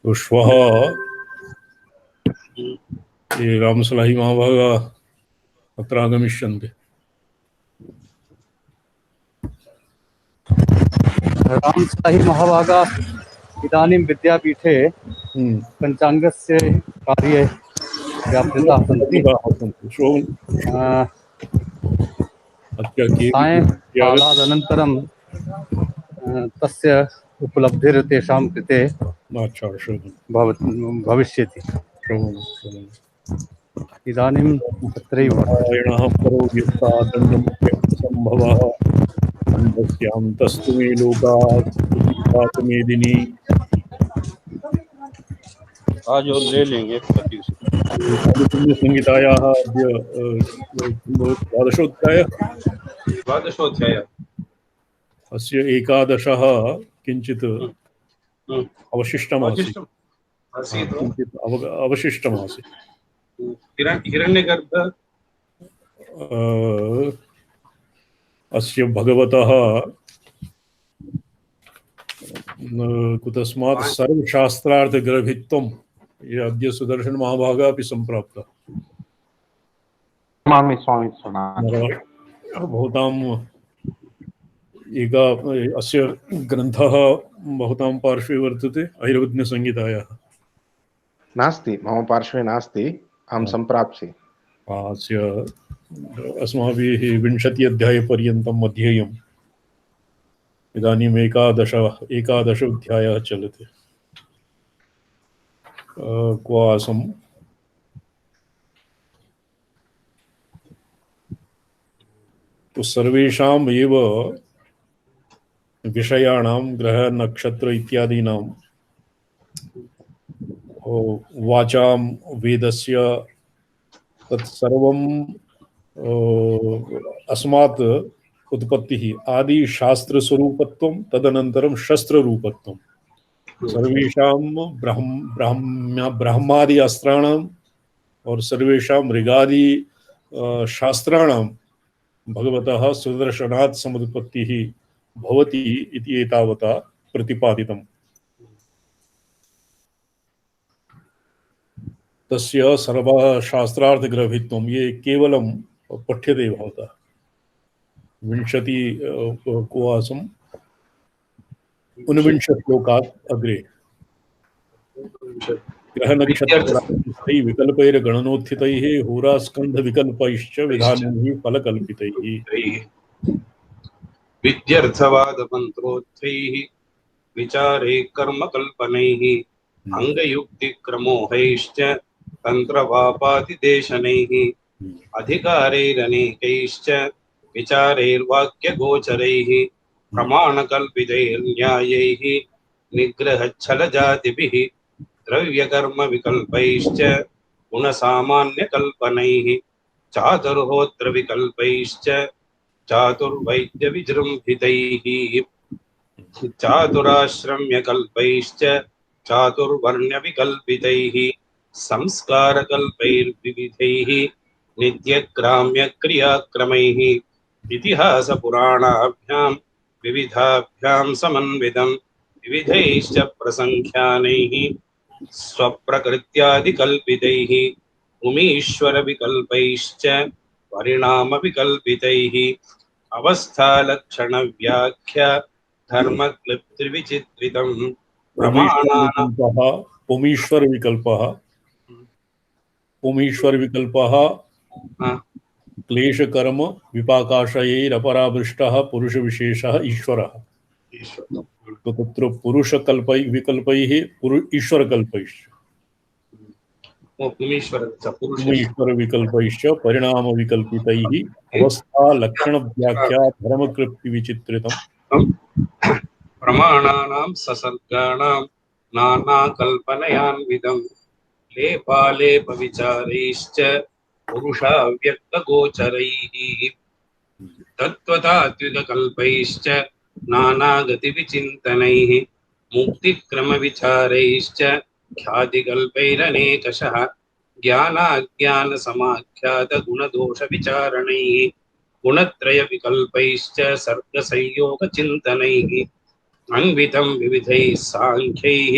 तो श्वः ये रामसलाहि महाभागा अत्र आगमिष्यन्ति। रामसलाहि महाभागा इदानीं विद्यापीठे पञ्चाङ्गस्य कार्ये व्यापृताः सन्ति। सायङ्कालादनन्तरं तस्य उपलब्धिर्तेषां कृते भविष्यति। इदानीं तत्रैव नारायणः परो व्युत्थादण्डं सम्भवः अन्तस्यान्तस्तु मे लोकात् मेदिनी। आज और ले लेंगे संहितायाः अद्य द्वादशोऽध्यायः अस्य एकादशः किञ्चित् अवशिष्टमासीत्। किञ्चित् अवशिष्टमासीत्। हिरण्यगर्भ अस्य भगवतः कुतस्मात् सर्वशास्त्रार्थग्रभित्वं ये अद्य सुदर्शन महाभागा अपि सम्प्राप्तः। भवतां एका अस्य ग्रन्थः भवतां पार्श्वे वर्तते ऐरवज्ञसंहितायाः? नास्ति, मम पार्श्वे नास्ति, अहं सम्प्राप्स्ये। अस्य अस्माभिः 20 अध्यायपर्यन्तम् अध्येयम्। इदानीम् एकादश अध्यायः चलति। क्व आसम्? तो सर्वेषाम् एव विषयाणां ग्रह नक्षत्र इत्यादीनां वाचां वेदस्य तत्सर्वम् अस्मात् उत्पत्तिः आदि शास्त्रस्वरूपत्वं तदनन्तरं शस्त्ररूपत्वं सर्वेषां ब्रह्मादि अस्त्राणां और सर्वेषां ऋगादि शास्त्राणां भगवतः सुदर्शनात् समुत्पत्तिः भवति इति एतावता प्रतिपादितम्। तस्य सर्वशास्त्रार्थग्रहित्वं ये केवलं पठ्यते भवता। 20 को आसम् 49 श्लोकात् अग्रे ग्रहनक्षत्रैः विकल्पैर्गणनोत्थितैः होरास्कन्धविकल्पैश्च विधानैः फलकल्पितैः विद्यर्थवादमन्त्रोत्थैः विचारे कर्मकल्पनैः अङ्गयुक्तिक्रमोहैश्च तन्त्रवापादिदेशनैः अधिकारैरनेकैश्च विचारैर्वाक्यगोचरैः प्रमाणकल्पितैर्न्यायैः निग्रहच्छलजातिभिः द्रव्यकर्मविकल्पैश्च गुणसामान्यकल्पनैः चातुर्होत्रविकल्पैश्च चातुर्वैद्यविजृम्भितैः चातुराश्रम्यकल्पैश्च चातुर्वर्ण्यविकल्पितैः संस्कारकल्पैर्विविधैः नित्यग्राम्यक्रियाक्रमैः इतिहासपुराणाभ्यां विविधाभ्यां समन्वितं विविधैश्च प्रसङ्ख्यानैः स्वप्रकृत्यादिकल्पितैः उमीश्वरविकल्पैश्च परिणामविकल्पितैः अवस्थालक्षणव्याख्या धर्मक्लिप्तिविचित्रितं पुमीश्वरविकल्पः क्लेशकर्म विपाकाशयैरपरामृष्टः पुरुषविशेषः ईश्वरः। तो तत्र पुरुषकल्पैः ईश्वरकल्पैश्च पुमीश्वरविकल्पैश्च परिणामविकल्पितैः अवस्थालक्षणव्याख्या धर्मक्लिप्तिविचित्रितम् प्रमाणानां ससर्गाणां नानाकल्पनयान्वितं लेपालेपविचारैश्च पुरुषाव्यक्तगोचरैः तत्त्वतात्विककल्पैश्च नानागतिविचिन्तनैः मुक्तिक्रमविचारैश्च ख्यातिकल्पैरनेकशः ज्ञानाज्ञानसमाख्यातगुणदोषविचारणैः गुणत्रयविकल्पैश्च सर्गसंयोगचिन्तनैः अन्वितं विविधैः साङ्ख्यैः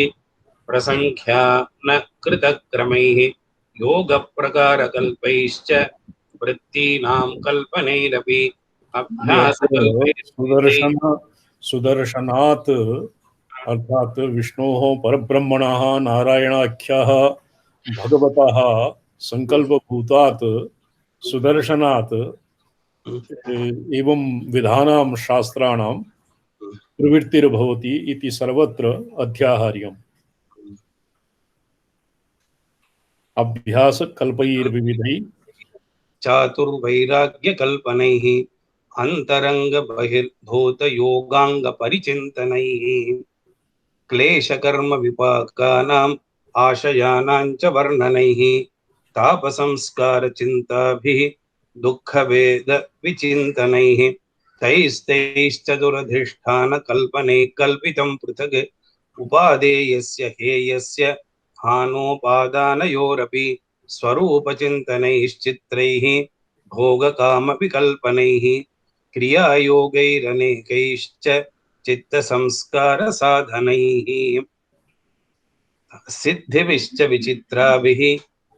प्रसंख्यान कृतक्रमैः योगप्रकारकल्पैश्च वृत्तीनां कल्पनैरपि अभ्यासकल्पैर्विधैः सुदर्शन सुदर्शनात् अर्थात विष्णोः परब्रह्मणः नारायणाख्यः भगवतः संकल्पभूतात् सुदर्शनात् एवं विधानां शास्त्राणां प्रवृत्तिर्भवति इति सर्वत्र अध्याहार्यम्। अभ्यासकल्पैर्विविधैः चातुर्वैराग्यकल्पनैः अन्तरङ्गबहिर्भूतयोगाङ्गपरिचिन्तनैः क्लेशकर्मविपाकानाम् आशयानां च वर्णनैः तापसंस्कारचिन्ताभिः दुःखभेदविचिन्तनैः तैस्तैश्च दुरधिष्ठानकल्पनैः कल्पितं पृथक् उपादेयस्य हेयस्य हानोपादानयोरपि स्वरूपचिन्तनैश्चित्रैः भोगकामविकल्पनैः क्रियायोगैरनेकैश्च चित्तसंस्कारसाधनैः सिद्धिभिश्च विचित्राभिः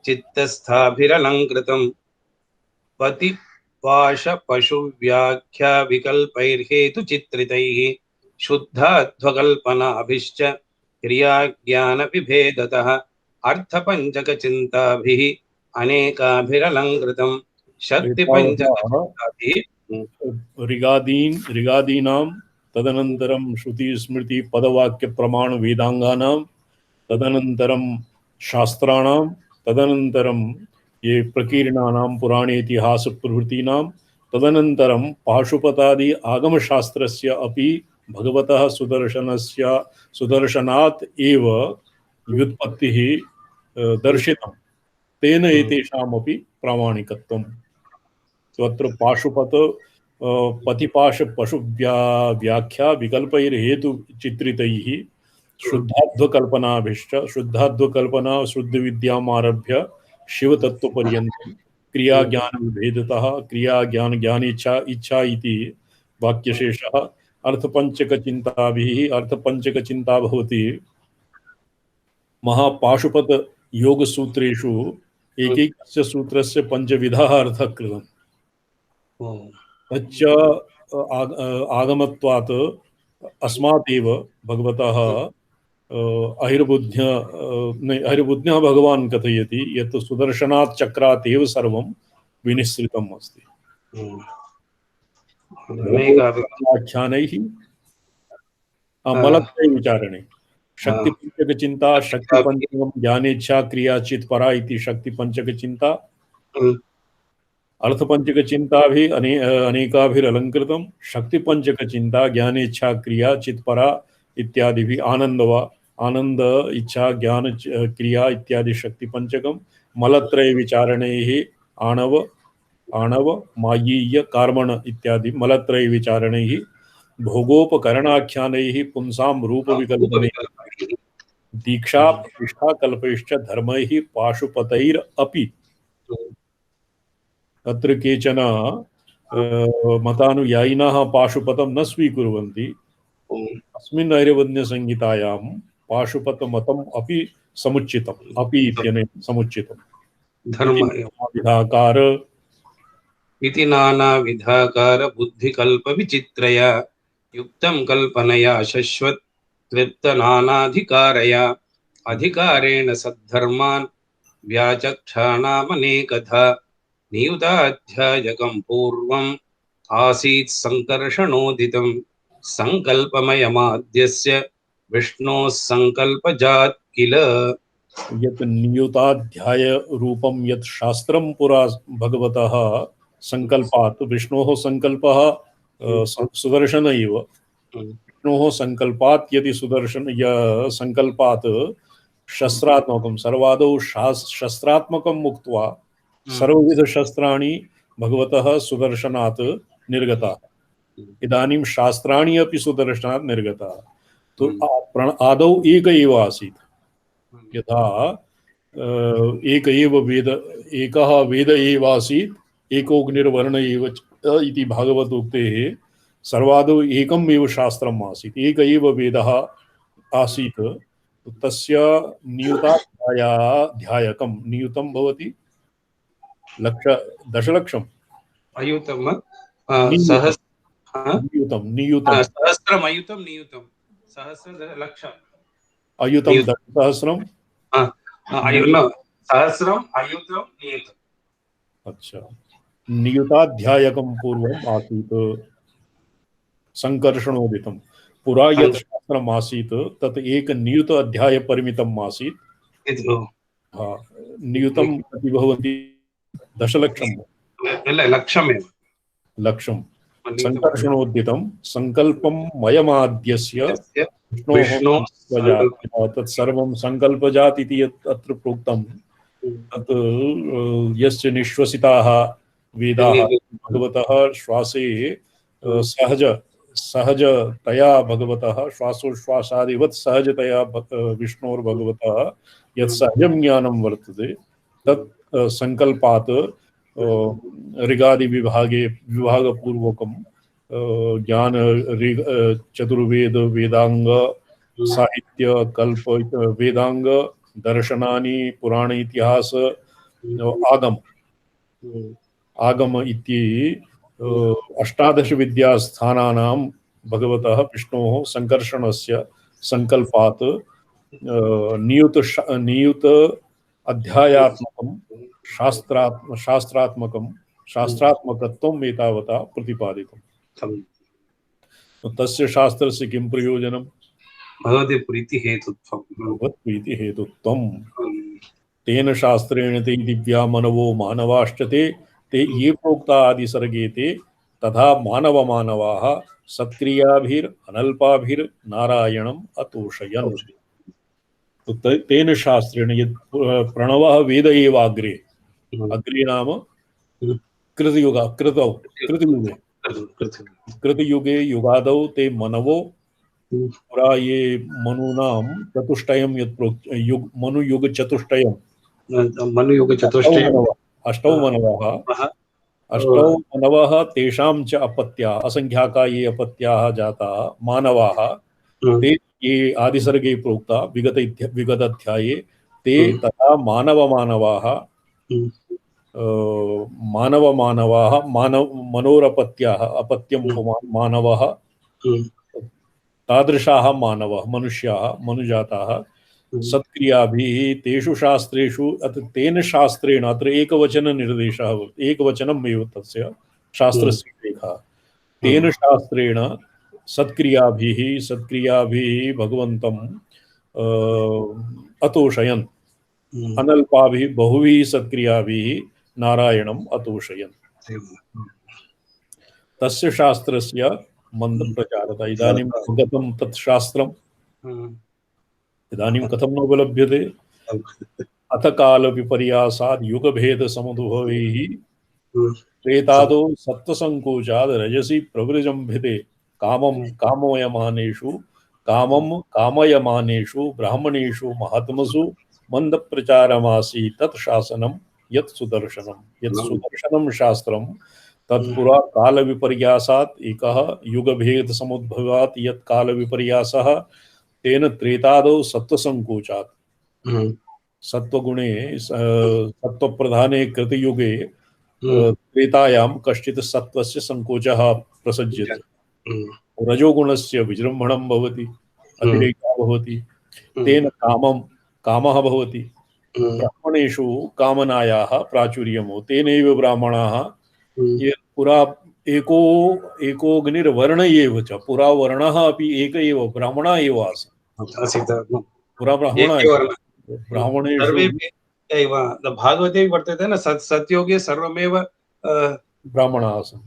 चित्तस्थाभिरलङ्कृतं पतिपाशपशुव्याख्याविकल्पैर्हेतुचित्रितैः शुद्धाध्वकल्पनाभिश्च क्रियाज्ञानविभेदतः अर्थपञ्चकचिन्ताभिः अनेकाभिरलङ्कृतं शक्तिपञ्चकचिन्ताभिः ऋगादीनां तदनन्तरं श्रुति स्मृति पदवाक्य प्रमाण वेदांगानां तदनन्तरं शास्त्राणां तदनन्तरं ये प्रकीर्णानां पुराणेतिहास प्रभृतीनां तदनन्तरं पाशुपतादि आगमशास्त्रस्य अपि भगवतः सुदर्शनात् एव व्युत्पत्तिः दर्शितं तेन एतेषामपि प्रामाणिकत्वम्। अत्र पाशुपत पतिपाश पशु व्याख्या विकल्पैर्हेतु चित्रितैः शुद्धाध्वकल्पनाभिश्च शुद्धाध्वकल्पना शुद्धविद्याम् आरभ्य शिवतत्त्वपर्यन्तं क्रियाज्ञानविभेदतः क्रियाज्ञानेच्छा इच्छा इति वाक्यशेषः अर्थपञ्चकचिन्ताभिः अर्थपञ्चकचिन्ता भवति महापाशुपत योगसूत्रेषु एकैकस्य सूत्रस्य पञ्चविधः अर्थः कृतम्। तच्च आगमत्वात् अस्मात् एव भगवतः अहिर्बुद्ध्यः भगवान् कथयति यत् सुदर्शनात् चक्रात् एव सर्वं विनिश्रितम् अस्ति। आख्यानैः मलत्रय विचारणे शक्तिपञ्चकचिन्ता शक्तिपञ्चकं ज्ञानेच्छा क्रियाचित् परा इति शक्तिपञ्चकचिन्ता अर्थपंचकचिंता भी अनेकाभिरलंकृतम शक्तिपंचकचिंता ज्ञानेच्छा क्रिया चित्परा इत्यादि भी आनंद इच्छा ज्ञान क्रिया इत्यादि शक्तिपंचकम मलत्रय विचारणे ही आणव मायीय कार्मण इत्यादि मलत्रय विचारणे ही भोगोपकरणाख्यानै ही पुंसां रूप विकल्पने दीक्षा प्रतिष्ठा कल्पैश्च धर्मैः पाशुपतैरपि अत्र केचन मतानुयायिनः पाशुपतं न स्वीकुर्वन्ति। अस्मिन् ऐरवण्यसंहितायां पाशुपतमतम् अपि समुचितम् अपि इत्यनेन समुचितम् धर्मविधाकार इति नानाविधाकार बुद्धिकल्पविचित्रया युक्तं कल्पनया शश्वत् क्लिप्तनानाधिकारया अधिकारेण सद्धर्मान् व्याचक्षाणामनेकधा नियुताध्यायकं पूर्वम् आसीत् संकर्षणोदितं संकल्पमयमाद्यस्य विष्णोः संकल्पजात् किल। यत् नियुताध्याय रूपं यत् शास्त्रं पुरा भगवतः संकल्पात् विष्णोः संकल्पः सुदर्शन एव विष्णोः संकल्पात् यदि सुदर्शन संकल्पात् शस्त्रात्मकं सर्वादौ शस्त्रात्मकं मुक्त्वा सर्वविध शस्त्राणि भगवतः सुदर्शनात् निर्गताः। इदानीं शास्त्राणि अपि सुदर्शनात् निर्गताः। तो आदौ एक एव आसीत्। यथा एकः वेद एव आसीत् एकोऽग्निर्वर्ण एव इति भागवतोक्तेः सर्वादौ एकम् एव शास्त्रम् आसीत् एक एव वेदः आसीत् तस्य नियुताध्यायकं नियुतं भवति दशलक्षम् अयुतं नियुतं सहस्र नियुतं सहस्रम् अयुतं नियुतं सहस्रलक्षम् अयुतं दशसहस्रं सहस्रम् अयुतं नियुतम्। अच्छा, नियुताध्यायकं पूर्वम् आसीत् संकर्षणोदितं। पुरा यत् शास्त्रम् आसीत् तत् एक नियुत अध्याय परिमितम् आसीत्। नियुतं कति भवति? दशलक्षं लक्षमेव लक्षं संकर्षणोद्दितं संकल्पं मयमाद्यस्य विष्णोः तत्सर्वं संकल्पजात् इति यत् अत्र प्रोक्तं तत् यस्य निश्वसिताः वेदाः भगवतः श्वासे सहजतया भगवतः श्वासोश्वासादिवत् सहजतया विष्णोर्भगवतः यत् सहजं ज्ञानं वर्तते तत् संकल्पात् ऋगादि विभागपूर्वकं ज्ञान चतुर्वेद वेदांग साहित्य कल्प वेदांग दर्शनानि पुराण इतिहास आगम इति अष्टादश विद्यास्थानानां भगवतः विष्णोः संकर्षणस्य संकल्पात् नियुत अध्यायात्मकं शास्त्रात्मकत्वम् एतावता प्रतिपादितम्। तस्य शास्त्रस्य किं प्रयोजनं? भगवत्प्रीतिहेतुत्वम्। तेन शास्त्रेण ते दिव्या मनवो मानवाश्च ते ये प्रोक्ता आदिसर्गे ते तथा मानवाः सत्क्रियाभिरनल्पाभिर्नारायणम् अतोषयन्। तो तेन शास्त्रेण यत् प्रणवः वेद एव अग्रे नाम कृतयुगे युगादौ ते मनवो पुरा ये मनूनां चतुष्टयं यत् मनुयुग चतुष्टयं अष्टौ मनवः तेषां च अपत्याः असंख्याका ये अपत्याः जाताः मानवाः ते ये आदिसर्गे प्रोक्ता विगत अध्याये ते तथा मानवाः मनोरपत्याः अपत्यं मानवः तादृशाः मानवः मनुष्याः मनुजाताः सत्क्रियाभिः तेषु शास्त्रेषु तेन शास्त्रेण अत्र एकवचन निर्देशः एकवचनम् एव तस्य शास्त्रस्य लेखः तेन शास्त्रेण सत्क्रियाभिः भगवन्तं अतोषयन् अनल्पाभिः बहुभिः सत्क्रियाभिः नारायणम् अतोषयन्। तस्य शास्त्रस्य मन्दप्रचारता इदानीं गतं तत् शास्त्रम् इदानीं कथं नोपलभ्यते? अथ कालविपर्यासाद् युगभेदसमुद्भवैः त्रेतादौ सत्त्वसङ्कोचाद् रजसि प्रवृजम्भिते कामयमानेषु ब्राह्मणेषु महात्मसु मन्दप्रचारमासीत् तत् शासनं यत् सुदर्शनं शास्त्रं तत्पुरा कालविपर्यासात् एकः युगभेदसमुद्भवात् यत् कालविपर्यासः तेन त्रेतादौ सत्त्वसङ्कोचात् सत्त्वगुणे सत्त्वप्रधाने कृतयुगे त्रेतायां कश्चित् सत्त्वस्य सङ्कोचः प्रसज्यते। रजोगुणस्य विजृम्भणं भवति अतिरेकः भवति तेन कामः भवति ब्राह्मणेषु कामनायाः प्राचुर्यं तेनैव ब्राह्मणाः ये पुरा एकोऽग्निर्वर्ण एव च पुरा वर्णः अपि एक एव ब्राह्मणः एव आसीत् पुरा ब्राह्मणेषु भागवते वर्तते न सत्योगे सर्वमेव ब्राह्मणाः आसन्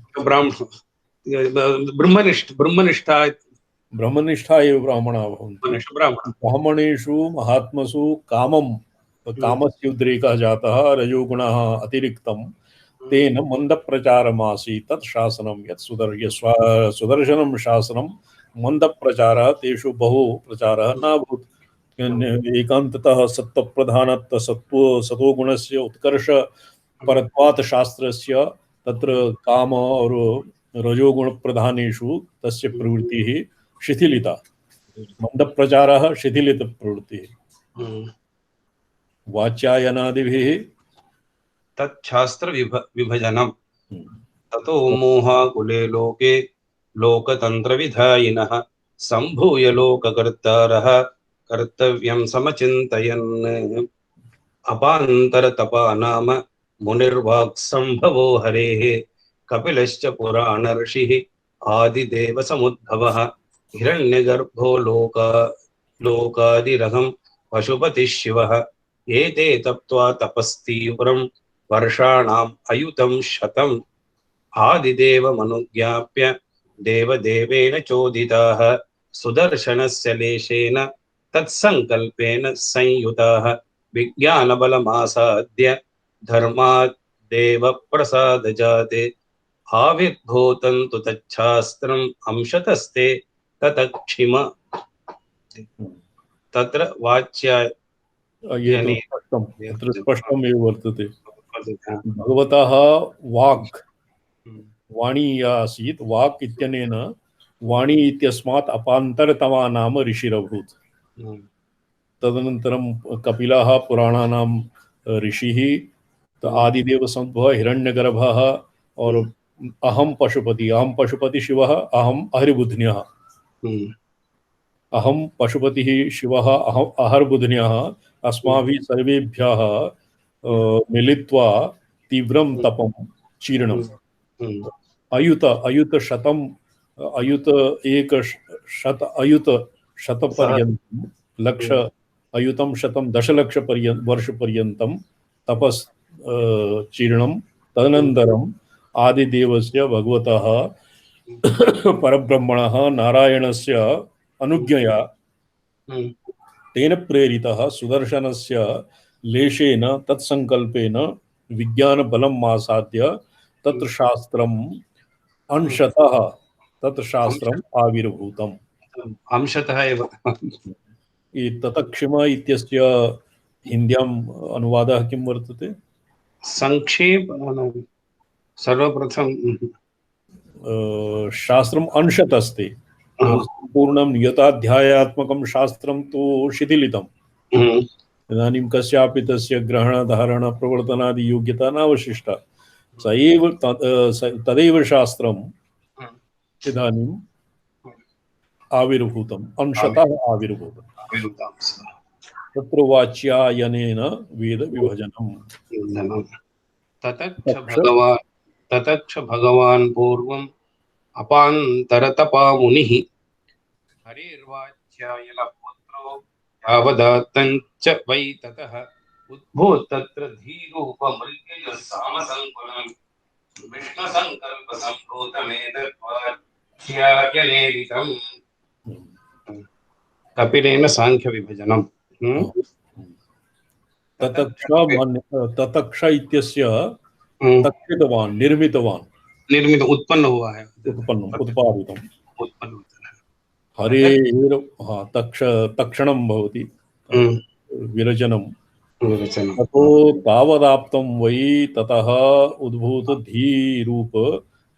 ब्रह्मनिष्ठा एव ब्राह्मणाः भवन्ति। ब्राह्मणेषु महात्मसु कामस्य उद्रेकः जातः रजोगुणः अतिरिक्तं तेन मन्दप्रचारमासीत् तत् शासनं यत् सुदर्शनं शासनं मन्दप्रचारः तेषु बहु प्रचारः नाभूत्। एकान्ततः सत्त्वप्रधानत्व सतोगुणस्य उत्कर्ष परत्वात् शास्त्रस्य तत्र काम और रजोगुण प्रधानेषु तस्य प्रवृत्तिः शिथिलिता मंदप्रचारः शिथिलितप्रवृत्तिः वाच्यायनादिभिः तच्छास्त्र विभजनम् ततो मोहाकुले लोके लोकतन्त्रविधायिनः सम्भूय लोककर्तारः कर्तव्यं समचिन्तयन् अपान्तरतपा नाम मुनिर्वाक्सम्भवो हरेः कपिलश्च पुराणर्षिः आदिदेवसमुद्भवः हिरण्यगर्भो लोकादिरहं पशुपतिः शिवः एते तप्त्वा तपस्तीव्रं वर्षाणाम् अयुतं शतम् आदिदेवमनुज्ञाप्य देवदेवेन चोदिताः सुदर्शनस्य लेशेन तत्सङ्कल्पेन संयुताः विज्ञानबलमासाद्य धर्माद्देव प्रसादजाते आविर्भूतं तु तच्छास्त्रम् अंशतस्ते ततक्षिम तत्र वाच्या ये तो स्पष्टं तत्र स्पष्टमेव वर्तते भगवतः वाक् वाणी या आसीत् वाक् इत्यनेन वाणी इत्यस्मात् अपान्तरतमा नाम ऋषिरभूत् तदनन्तरं कपिलः पुराणानां ऋषिः आदिदेव सम्भवः हिरण्यगर्भः और अहम पशुपति शिवः अहम अहरिबुध्न्यः अहम पशुपतिः शिवः अहम अहरबुध्न्यः अस्माभिः सर्वेभ्यः मिलित्वा तीव्रं तपं चीर्णम् अयुत शतपर्यन्तं लक्ष अयुतं शतं दशलक्ष वर्षपर्यन्तं तपस् चीर्णं तदनन्तरम् आदिदेवस्य भगवतः परब्रह्मणः नारायणस्य अनुज्ञया तेन प्रेरितः सुदर्शनस्य लेशेन तत्संकल्पेन विज्ञानबलम् आसाद्य तत्र शास्त्रम् अंशतः तत्र शास्त्रम् आविर्भूतम् अंशतः एव ततक्षिम इत्यस्य हिन्द्याम् अनुवादः किं वर्तते संक्षेप सर्वप्रथम शास्त्रम् अंशत अस्ति पूर्णं यथाध्यायात्मकं शास्त्रं तु शिथिलितम् इदानीं कस्यापि तस्य ग्रहणधारण प्रवर्तनादि योग्यता नावशिष्टा स एव तदेव शास्त्रम् इदानीम् आविर्भूतम् अंशतः आविर्भूतम् तत्र वाच्यायनेन वेद विभजनम् ततक्ष भगवान् पूर्वम् अपान्तरतपा मुनिः हरेर्वाच्यायन पुत्रो यावदात्तञ्च वै ततः उद्भूत तत्र धीरूपमृग्यजसामसङ्कुलम् विष्णुसङ्कल्पसम्भूतमेतद्वाच्यायनेरितम् कपिलेन सांख्यविभजनम् ततक्ष इत्यस्य तक्षितवान् निर्मितवान् निर्मित उत्पन्न हुआ है उत्पादितम् उत्पन्न हरे तक्षणं भवति विरचनं ततो तावदाप्तं वै ततः उद्भूत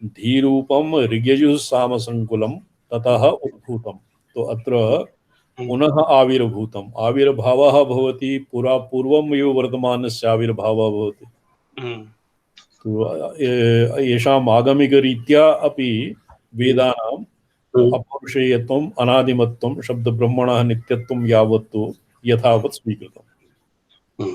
धीरूपं ऋग्यजुस्सामसङ्कुलं ततः उद्भूतं तो अत्र पुनः आविर्भूतम् आविर्भावः भवति पूर्वम् एव वर्तमानस्य आविर्भावः भवति तो येषाम् आगमिकरीत्या अपि वेदानाम् अपौरुषेयत्वम् अनादिमत्वं शब्दब्रह्मणः नित्यत्वं यावत्तु यथावत् स्वीकृतम्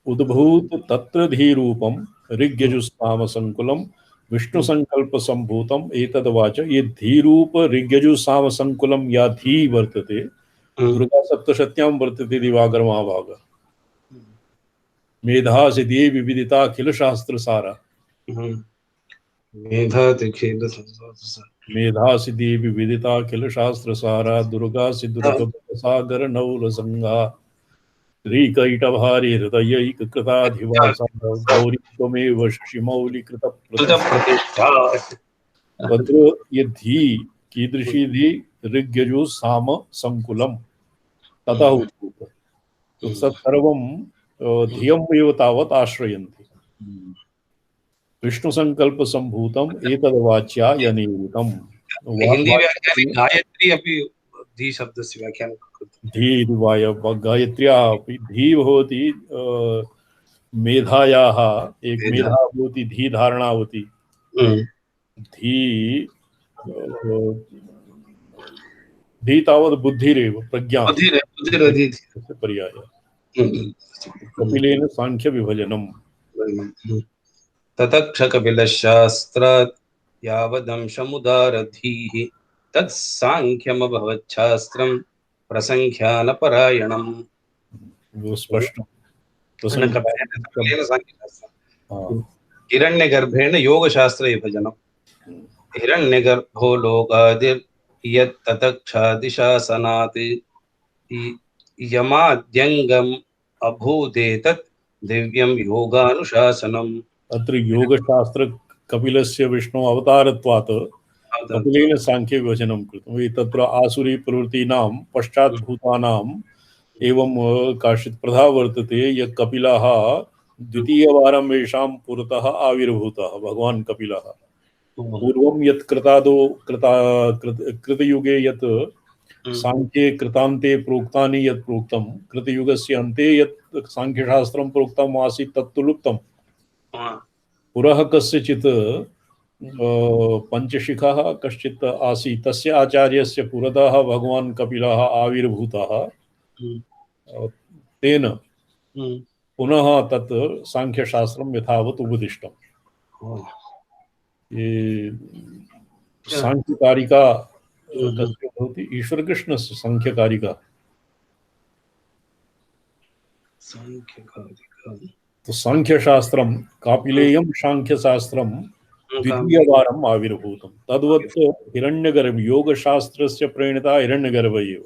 उद्भूत तत्र धीरूपं ऋग्यजुस्सामसङ्कुलं विष्णुसङ्कल्पसम्भूतम् एतद्वाच ये धीरूप ऋग्यजुस्सामसङ्कुलं या धी वर्तते दुर्गा सप्तशत्यां वर्तते दिवाकरमहाभागः मेधा सिद्धि विविदिता अखिल शास्त्र सारा मेधा सिद्धि विविदिता अखिल शास्त्र सारा दुर्गा सिद्धुरग सागर नौल संगा श्रीकैटभारी हृदयैक कृताधिवासा गौरी त्वमेव शशिमौलि कृत प्रतिष्ठा तत्र ये धी कीदृशी धी ऋग्यजु साम संकुलम ततः उद्भूत सर्वं धियम् एव तावत् आश्रयन्ति विष्णुसङ्कल्पसम्भूतम् एतद्वाच्या यनेरितम् हिंदी व्याख्याने गायत्री अपि धी शब्दस्य व्याख्यानं कृतं। धी वाय गायत्र्याः अपि धी भवति मेधायाः एक मेधा भवति धी धारणा भवति धी धी तावत् बुद्धिरेव प्रज्ञा तस्य पर्यायः कपिलेन सांख्य विभजनम् ततक्ष कपिलशास्त्रात् यावदंशमुदारधीः तत्साङ्ख्यमभवच्छास्त्रं प्रसङ्ख्यानपरायणम्। वो स्पष्ट हिरण्यगर्भेण योगशास्त्र विभजनम्। हिरण्यगर्भो लोकादिर्यत् ततक्षादिशासनात् यमाद्यङ्गम् अभूदेतत् दिव्यं योगानुशासनम्। अत्र योगशास्त्र कपिलस्य विष्णु अवतारत्वात् कपिलेन सांख्य विभजनं कृतं। तत्र आसुरी प्रवृत्तीनां पश्चाद्भूतानाम् एवं काचित् प्रथा वर्तते यत् कपिलः द्वितीयवारं येषां पुरतः आविर्भूतः भगवान् कपिलः। पूर्वं यत् कृतयुगे यत् सांख्ये कृतान्ते प्रोक्तानि यत् प्रोक्तं कृतयुगस्य अन्ते यत् सांख्यशास्त्रं प्रोक्तम् आसीत् तत्तु लुप्तम्। पुरः कस्यचित् पंचशिखः कश्चित् आसीत् तस्य आचार्यस्य पुरतः भगवान् कपिलः आविर्भूतः। तेन पुनः तत् सांख्यशास्त्रं यथावत् उपदिष्टम्। ये सांख्यकारिका कस्य भवति ईश्वरकृष्णस्य सांख्यकारिका। तो सांख्यशास्त्रं कापिलेयं सांख्यशास्त्रं द्वितीयवारम् आविर्भूतं। तद्वत् हिरण्यगर्भ योगशास्त्रस्य प्रणेता हिरण्यगर्भ एव।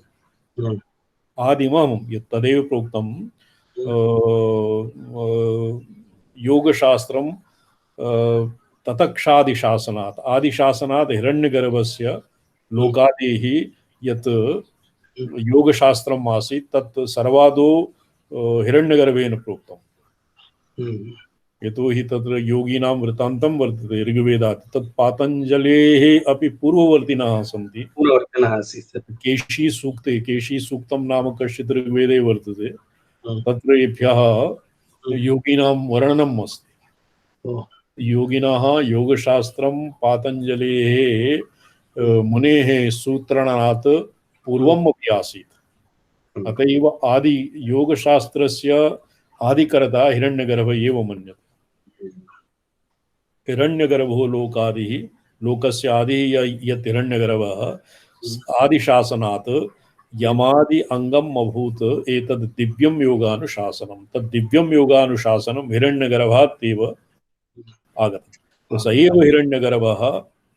आदिमं यत् तदेव प्रोक्तं योगशास्त्रं ततक्षादिशासनात् आदिशासनात् हिरण्यगर्भस्य लोकादेः यत् योगशास्त्रम् आसीत् तत् सर्वादौ हिरण्यगर्भेण प्रोक्तम्। यतोहि तत्र योगिनां वृत्तान्तं वर्तते ऋग्वेदात्। तत् पातञ्जलेः अपि पूर्ववर्तिनः सन्ति। केशी सूक्ते केशी सूक्तं नाम कश्चित् ऋग्वेदे वर्तते। तत्र एभ्यः योगिनां वर्णनम् अस्ति। योगिनः योगशास्त्रं पातञ्जलेः मुनेः सूत्रणात् पूर्वम् अपि आसीत्। अत एव आदि योगशास्त्रस्य आदिकर्ता हिरण्यगर्भ एव मन्यते। हिरण्यगर्भो लोकादिः लोकस्य आदिः यत् हिरण्यगर्भः आदिशासनात् यमादि अंगम अभूत एतद् दिव्यं योगानुशासनं। तद् दिव्यं योगानुशासनं हिरण्यगर्भात् एव आगतं। स एव हिरण्यगर्भः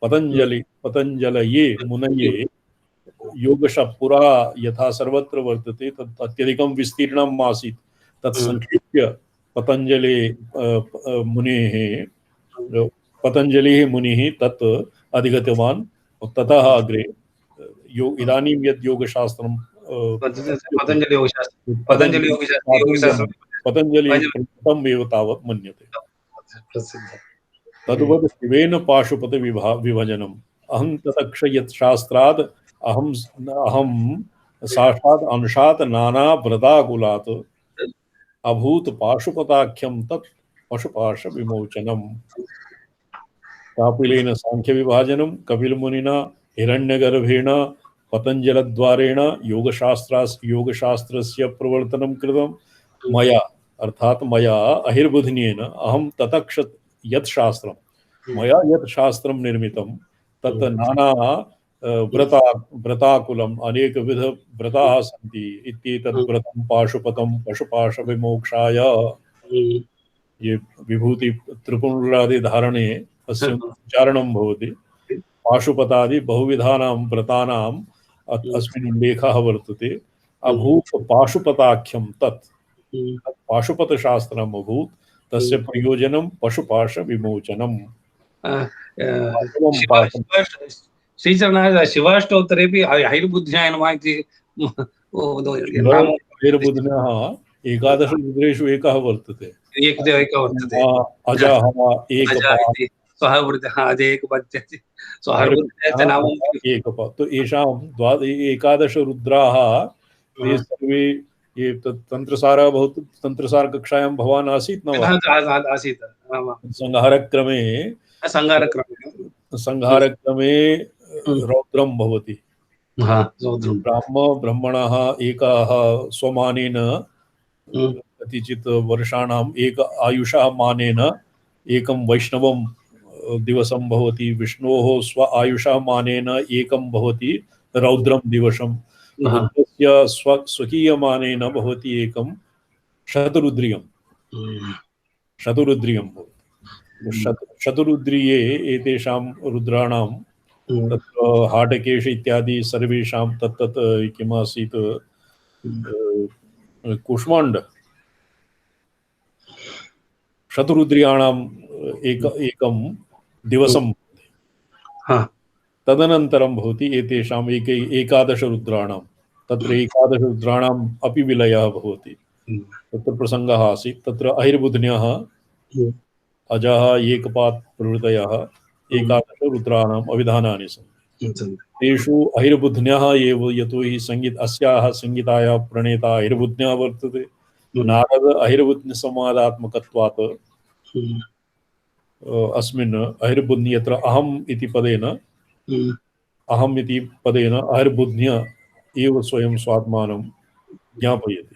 पतञ्जलये मुनये योगशः यथा सर्वत्र वर्तते तत् अत्यधिकं विस्तीर्णम् आसीत्। तत् संक्षिप्य पतञ्जलिः मुनिः तत् अधिगतवान्। ततः अग्रे इदानीं यद् योगशास्त्रं पतञ्जलिः एव तावत् मन्यते। तद्वत् शिवेन पाशुपत विभजनम्। अहं ततक्ष यत् शास्त्राद् अहं साक्षात् अंशात् नाना व्रताकुलात् अभूत पाशुपताख्यं तत् पशुपाश विमोचनम्। कापिलेन सांख्य विभाजनं कपिलमुनिना हिरण्यगर्भेण पतञ्जलद्वारेण योगशास्त्रस्य प्रवर्तनं कृतं। मया अर्थात मया अहिर्बुधिनेन अहं ततक्ष यत् शास्त्रं मया यत् शास्त्रं निर्मितं तत् नाना व्रताकुलम् अनेकविध व्रताः सन्ति। इत्येतद् व्रतं पाशुपतं पशुपाश विमोक्षाय। ये विभूति त्रिपुरादि धारणे अस्य उच्चारणं भवति। पाशुपतादि बहुविधानां व्रतानाम् अस्मिन् उल्लेखः वर्तते। अभूत पाशुपताख्यं तत् पाशुपतशास्त्रम् अभूत्। तस्य प्रयोजनं पशुपाश विमोचनम्। शिवाष्टोत्तरेपि हैर्बुद्ध्या नमः इति हैर्बुध्नः 11 रुद्रेषु एकः वर्तते। अजः एकपात् स्वः वृद्धः अजेकपद्यति स्वः वृद्धस्य नामं तो येषां एकादश रुद्राः ते सर्वे ये तन्त्रसारः भवतु तन्त्रसार कक्षायां भवान् आसीत् न वा आसीत् संहारक्रमे संहारक्रमे रौद्रं भवति ब्राह्मणः एकः स्वमानेन कतिचित् वर्षाणाम् एक आयुषः मानेन एकं वैष्णवं दिवसं भवति विष्णोः स्व आयुषः मानेन एकं भवति रौद्रं दिवसं रुद्रस्य स्वकीयमानेन भवति एकं शतरुद्रियं शतरुद्रिये एतेषां रुद्राणां तत्र हाटकेश इत्यादि सर्वेषां तत्तत् किमासीत् कुष्माण्ड शतरुद्रियाणाम् एकं दिवसं तदनन्तरं भवति एतेषाम् एकादश रुद्राणां तत्र एकादश रुद्राणाम् अपि विलयः भवति तत्र प्रसङ्गः आसीत् तत्र अहिर्बुध्न्यः अजः एकपात् प्रभृतयः एकादश रुद्राणाम् अभिधानानि सन्ति तेषु अहिर्बुध्न्यः एव यतोहि अस्याः संहितायाः प्रणेता अहिर्बुध्न्यः वर्तते नारद अहिर्बुध्न संवादात्मकत्वात् अस्मिन् अहिर्बुध्नि यत्र अहम् इति पदेन अहिर्बुध्न्य एव स्वयं स्वात्मानं ज्ञापयति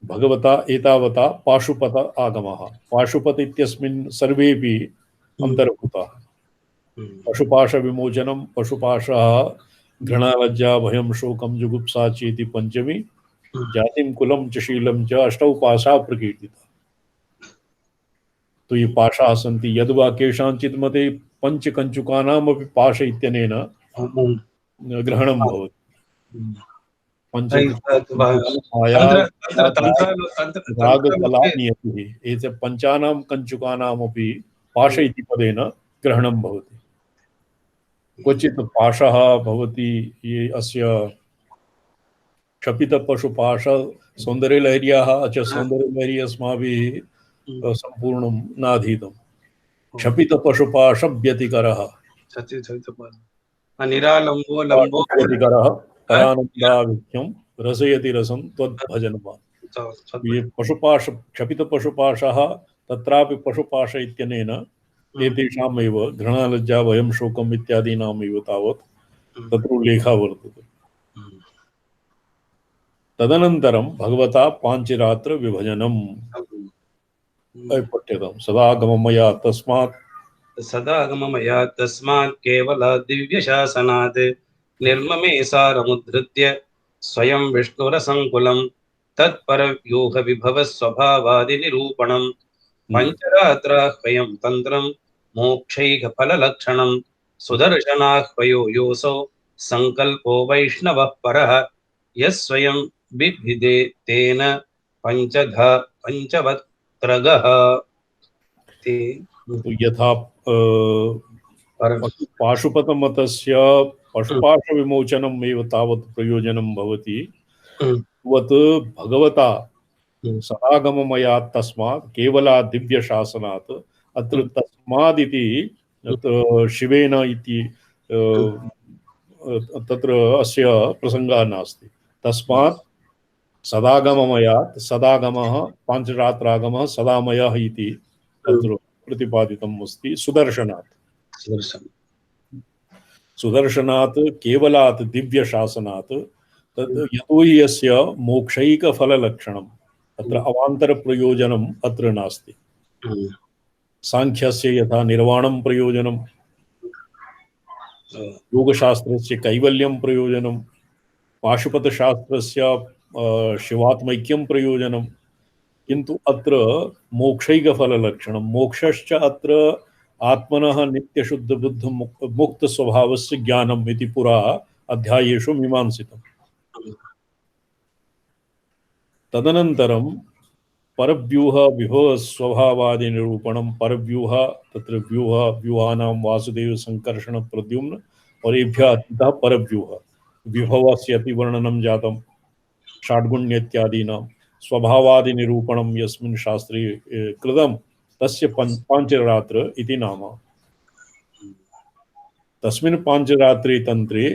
भगवता एतावता पाशुपत आगमः पाशुपत इत्यस्मिन् सर्वेपि अन्तर्भूताः पशुपाश विमोचनं पशुपाशः घृणालज्जा भयं शोकं जुगुप्सा चेति पंचमी जातिं कुलं च शीलं च अष्टौ पाशा प्रकीर्तिता तो ये पाशाः सन्ति यद्वा केषाञ्चित् मते पंचकञ्चुकानामपि पाश इत्यनेन ग्रहणं भवति एते पञ्चानां कञ्चुकानामपि पाश इति पदेन ग्रहणं भवति क्वचित् पाशः भवति ये अस्य क्षपितपशुपाश सौन्दर्यलहर्याः च सौन्दर्यलहरी अस्माभिः सम्पूर्णं नाधीतं क्षपितपशुपाश व्यतिकरः निरालम्बो लम्बो व्यतिकरः परानन्दाभिख्यं रसयति रसं त्वद्भजनवान् ये पशुपाश क्षपितपशुपाशः तत्रापि पशुपाश इत्यनेन एतेषामेव घृणालज्जा भयं शोकम् इत्यादीनामेव तावत् तत्र उल्लेखः वर्तते तदनन्तरं भगवता पाञ्चरात्र विभजनम् पठ्यतां सदागममया तस्मात् केवल दिव्यशासनात् निर्ममे सारमुद्धृत्य स्वयं विष्णुरसङ्कुलं तत्परव्यूह विभव स्वभावादिनिरूपणं पञ्चरात्राह्वयं तन्त्रं मोक्षैकफललक्षणं सुदर्शनाह्वयो योऽसौ संकल्पो वैष्णवः परः यस्वयं बिद्भिदे तेन पंचवक्त्रगः यथा पाशुपतमतस्य पशुपाश विमोचनम् एव तावत् प्रयोजनं भवति तद्वत् भगवता सदागममयात् तस्मात् केवला दिव्यशासनात् अत्र तस्मादिति शिवेन इति तत्र अस्य प्रसङ्गः नास्ति तस्मात् सदागममयात् सदागमः पाञ्चरात्रागमः सदामयः इति तत्र प्रतिपादितम् अस्ति सुदर्शनात् केवलात् दिव्यशासनात् तद् यतोहि यस्य मोक्षैकफललक्षणम् अत्र अवान्तरप्रयोजनम् अत्र नास्ति सांख्यस्य यथा निर्वाणं प्रयोजनं योगशास्त्रस्य कैवल्यं प्रयोजनं पाशुपतशास्त्रस्य शिवात्मैक्यं प्रयोजनं किन्तु अत्र मोक्षैकफललक्षणं मोक्षश्च अत्र आत्मनः नित्यशुद्धबुद्ध मुक्तस्वभावस्य ज्ञानम् इति पुरा अध्यायेषु मीमांसितम् तदनन्तरं परव्यूह विभव स्वभावादिनिरूपणं परव्यूह तत्र व्यूहानां वासुदेव संकर्षण प्रद्युम्न परेभ्यः अतीतः परव्यूह विभवस्य अपि वर्णनं जातं षाड्गुण्य इत्यादीनां स्वभावादिनिरूपणं यस्मिन् शास्त्रे कृतं तस्य पाञ्चरात्र इति नाम। तस्मिन् पाञ्चरात्रि तन्त्रे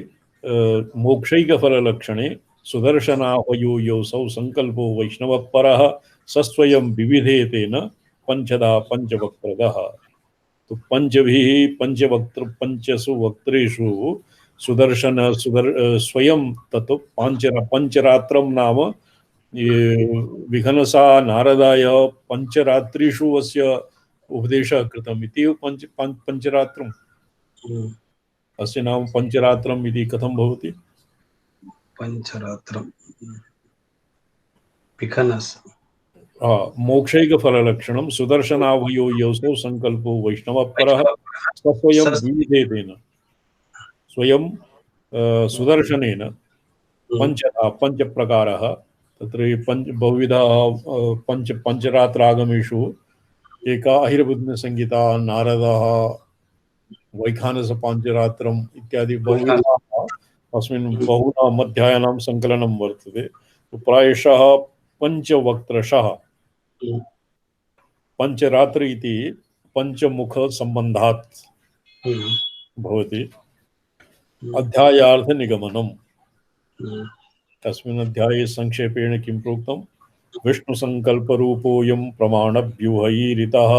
मोक्षैकफललक्षणे सुदर्शनाह्वयोऽसौ संकल्पो वैष्णवपरः सस्वयं विविधेतेन पंचदा पंचवक्त्रदः। तो पंचसु वक्त्रेषु स्वयं तत् पंचरात्रं नाम विघनसा नारदाय पंचरात्रिषु अस्य उपदेशः कृतम् इति पंचरात्रम्। अस्य नाम पंचरात्रम् इति कथं भवति? पंचरात्रम् विघनस मोक्षैकफललक्षणं सुदर्शनावयोऽसौ संकल्पो वैष्णवपरः स्वयं विविधेतेन स्वयं सुदर्शनेन पंचप्रकारः तत्र बहुविधाः पंचरात्रागमेषु एका अहिरबुद्धसंहिता, नारदः, वैखानस पाञ्चरात्रम् इत्यादि बहुविधाः अस्मिन् बहूनां अध्यायानां सङ्कलनं वर्तते। प्रायशः पंचवक्त्रशः पंचरात्र इति पंचमुख संबंधात् भवति। अध्यायार्थ निगमनम्। तस्मिन् अध्याये संक्षेपेण किं प्रोक्तं? विष्णु संकल्प रूपोऽयं प्रमाणव्यूहैरितः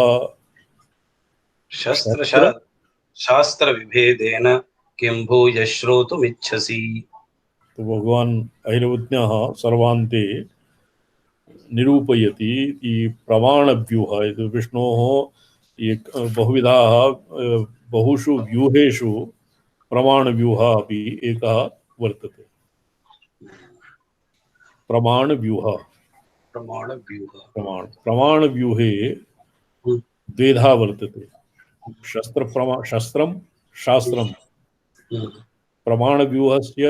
शास्त्र विभेदेन किं भूय श्रोतुमिच्छसि। तो भगवान ऐरवज्ञः सर्वान्ते निरूपयति प्रमाणव्यूह। विष्णोः बहुविधाः बहुषु व्यूहेषु प्रमाणव्यूहः अपि एकः वर्तते। प्रमाणव्यूहे द्वेधा वर्तते। शस्त्रं शास्त्रं। प्रमाणव्यूहस्य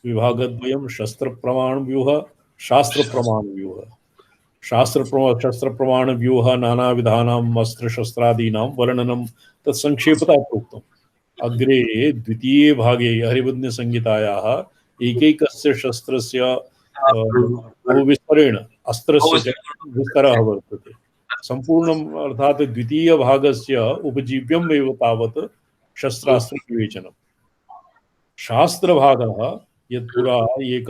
विभागद्वयं शस्त्रप्रमाणव्यूहः शास्त्रप्रमाणव्यूहः। शस्त्रप्रमाणव्यूहः नानाविधानाम् अस्त्रशस्त्रादीनां वर्णनं तत् संक्षेपतः प्रोक्तम्। अग्रे द्वितीये भागे हरिवज्ञसंहितायाः एकैकस्य शस्त्रस्य विस्तरेण अस्त्रस्य विस्तरः वर्तते। संपूर्णम् अर्थात् द्वितीयभागस्य उपजीव्यम् एव तावत् शस्त्रास्त्रविवेचनम्। शास्त्रभागः यत् पुरा एक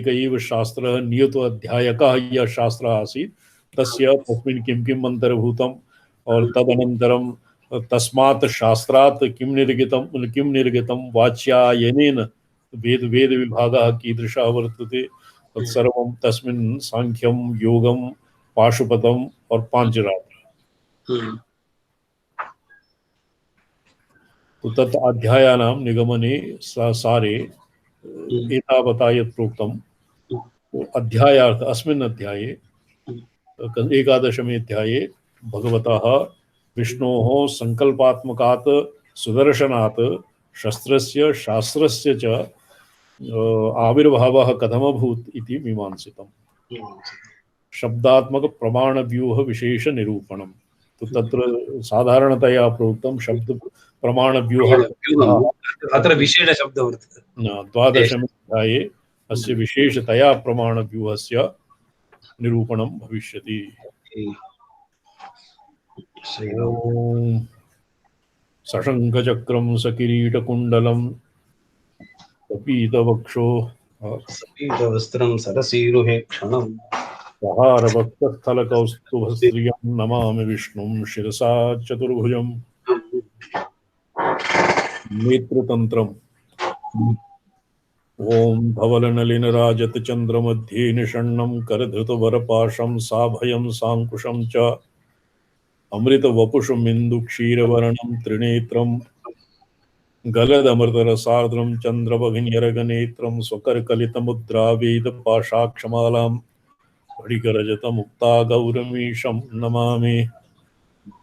एव शास्त्रः नियतो अध्यायकः यः शास्त्रः आसीत् तस्य तस्मिन् किं किम् अन्तर्भूतम् और तदनन्तरं तस्मात् शास्त्रात् किं निर्गतं वाच्यायनेन वेद विभागः कीदृशः वर्तते तत्सर्वं तस्मिन् सांख्यं योगं पाशुपतम् और पांचरात्र। तो तत् अध्यायानां निगमने सारे एतावता यत् प्रोक्तं अध्यायार्थ अस्मिन् अध्याये एकादशमे अध्याये भगवतः विष्णोः संकल्पात्मकात् सुदर्शनात् शस्त्रस्य शास्त्रस्य च आविर्भावः कथमभूत् इति मीमांसितम्। शब्दात्मक प्रमाण व्यूह विशेष निरूपणम्। तो तत्र साधारणतया प्रोक्तं शब्द प्रमाण व्यूह अत्र विशेष शब्दः वर्तते। द्वादशमे अध्याये अस्य विशेषतया प्रमाण व्यूहस्य निरूपणं भविष्यति। सशङ्खचक्रं सकिरीटकुण्डलं कपीतवक्षो सपीतवस्त्रं सरसीरुहेक्षणम् सहारभक्तस्थलकौस्तुभश्रियं नमामि विष्णुं शिरसा चतुर्भुजम्। नेत्रतन्त्रम्। ओं धवलनलिनराजतचन्द्रमध्ये निषण्णं करधृतवरपाशं साभयं साङ्कुशं च अमृतवपुषमिन्दुक्षीरवर्णं त्रिनेत्रं गलदमृतरसार्द्रं चन्द्रभगिन्यरगनेत्रं स्वकरकलितमुद्रावेदपाशाक्षमालां फटिकरजतमुक्ता गौरमीशं नमामि।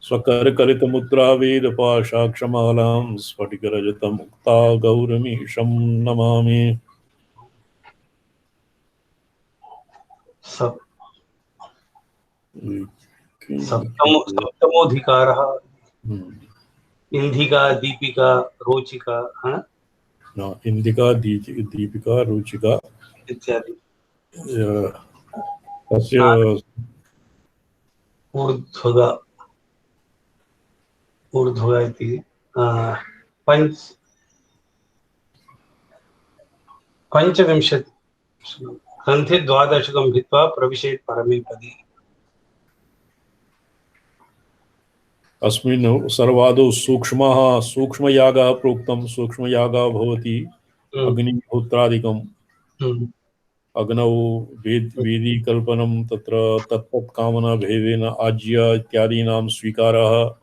स्वकरकलितमुद्रावेदपाशाक्षमालां स्फटिकरजतमुक्ता गौरमीशं नमामि। सप्तमोऽधिकारः इंदिका दीपिका रोचिका इंदिका दीपिका रोचिका इत्यादि तस्य ऊर्ध्वगा ऊर्ध्व इति पञ्च पञ्चविंशति ग्रन्थे 12 भित्त्वा प्रविशेत् परमे पदि। अस्मिन् सर्वादौ सूक्ष्मयागः प्रोक्तं। सूक्ष्मयागः भवति अग्निहोत्रादिकम्। अग्नौ वेदीकल्पनं तत्र तत्तत्कामना भेदेन आज्य इत्यादीनां स्वीकारः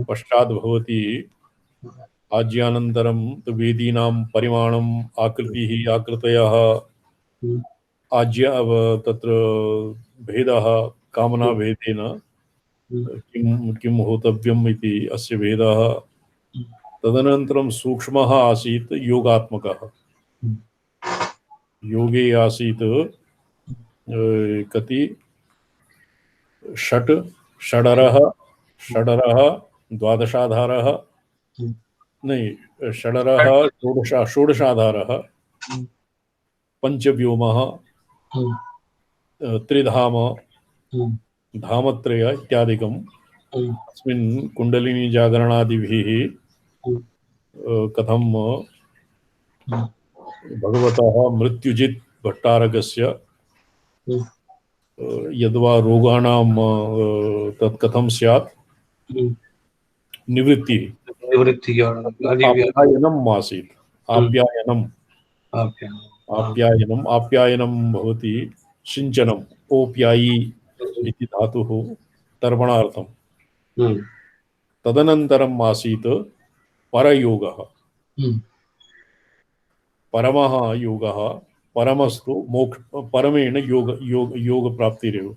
पश्चात् भवति। आज्यानन्तरं वेदीनां परिमाणम् आकृतिः आकृतयः आज्य तत्र भेदः कामना भेदेन किं होतव्यम् इति अस्य भेदः। तदनन्तरं सूक्ष्मः आसीत् योगात्मकः। योगे आसीत् कति षडरः द्वादशाधारः नहीं षडरः षोडशाधारः पंचव्योमः त्रिधाम धामत्रय इत्यादिकम् अस्मिन् कुण्डलिनी जागरणादिभिः कथं भगवतः मृत्युजित् भट्टारकस्य यद्वा रोगाणां तत् कथं स्यात् आप्यायनम् आसीत्। आप्यायनं भवति सिञ्चनम् ओप्यायी इति धातुः तर्पणार्थम्। तदनन्तरम् आसीत् परयोगः। परमः योगः परमस्तु मोक्ष परमेण योग प्राप्तिरेव।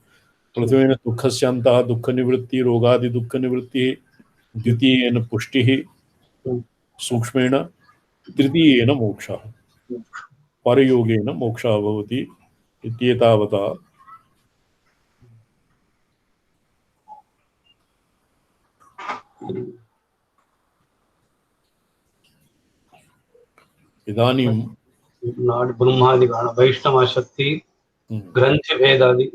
प्रथमेन दुःखस्यान्तः दुःखनिवृत्ति रोगादि दुःखनिवृत्तिः, द्वितीयेन पुष्टिः सूक्ष्मेण, तृतीयेन मोक्षः। परयोगेन मोक्षः भवति इत्येतावता। इदानीं नाड ब्रह्मादिगण वैष्णव शक्ति ग्रंथि भेदादि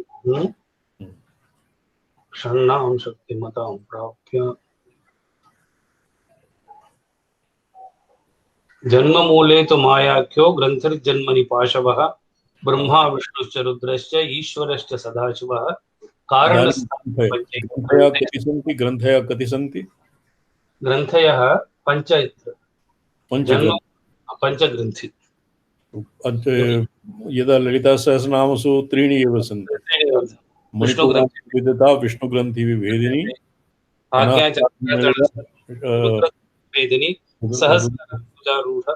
षण्णां शक्तिमतां प्राप्य जन्ममूले तु मायाख्यो ग्रंथिर्जन्मनि पाशवः ब्रह्मा विष्णुश्च रुद्रश्च ईश्वरश्च सदाशिवः ग्रन्थयः कति सन्ति? ग्रन्थयः पञ्चग्रन्थि। यदा ललितासहस्रनामसु त्रीणि एव सन्ति। मणिपुरविदता विष्णुग्रन्थि विभेदिनी वेदिनी सहस्रारूढ़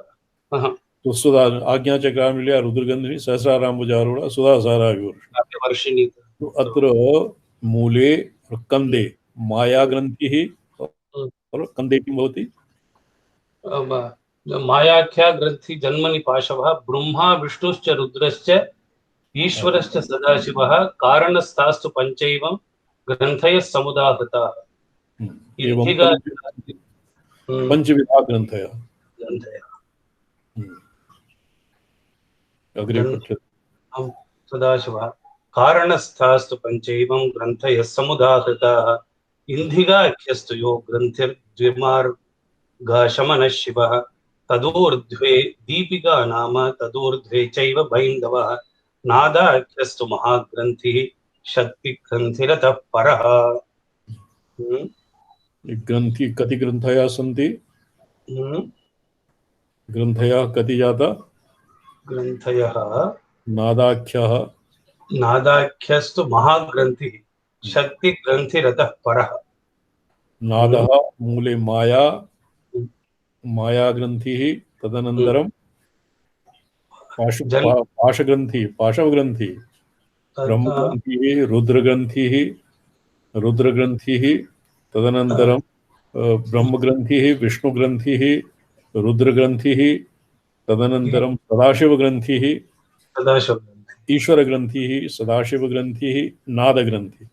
आज्ञाचक्रानुल्या रुद्रगन्धिनी सहस्राराम्बुजारूढ़ सुधासारावर्षिणी। तो अत्र मूले कंदे मायाग्रन्थिः और कंदे किं भवति? मायाख्या ग्रंथि जन्मनि पाशवः ब्रह्मा विष्णुश्च रुद्रश्च ईश्वरश्च सदाशिवः कारणस्थास्तु पंचैवं ग्रन्थयः समुदाहृताः। पंचविधा ग्रन्थयः। अग्रे पठ्यते। सदाशिवः कारणस्थास्तु पंचैवं ग्रन्थयः समुदाहृताः। इंधिगाख्यस्तु यो ग्रन्थिर्द्विमार्गशमनः शिवः तदूर्ध्वे दीपिका नाम तदूर्ध्वे चैव बैन्दवः नादाख्यस्तु महाग्रन्थिः शक्तिग्रन्थिरतः परः। ग्रन्थि कति ग्रन्थयः सन्ति? ग्रन्थयः कति जाता? ग्रन्थयः नादाख्यस्तु महाग्रन्थिः शक्तिग्रन्थिरतः परः। नादः मूले मायाग्रन्थिः तदनन्तरं पाशवग्रन्थिः ब्रह्मग्रन्थिः रुद्रग्रन्थिः तदनन्तरं ब्रह्मग्रन्थिः विष्णुग्रन्थिः रुद्रग्रन्थिः तदनन्तरं सदाशिवग्रन्थिः ईश्वरग्रन्थिः सदाशिवग्रन्थिः नादग्रन्थिः।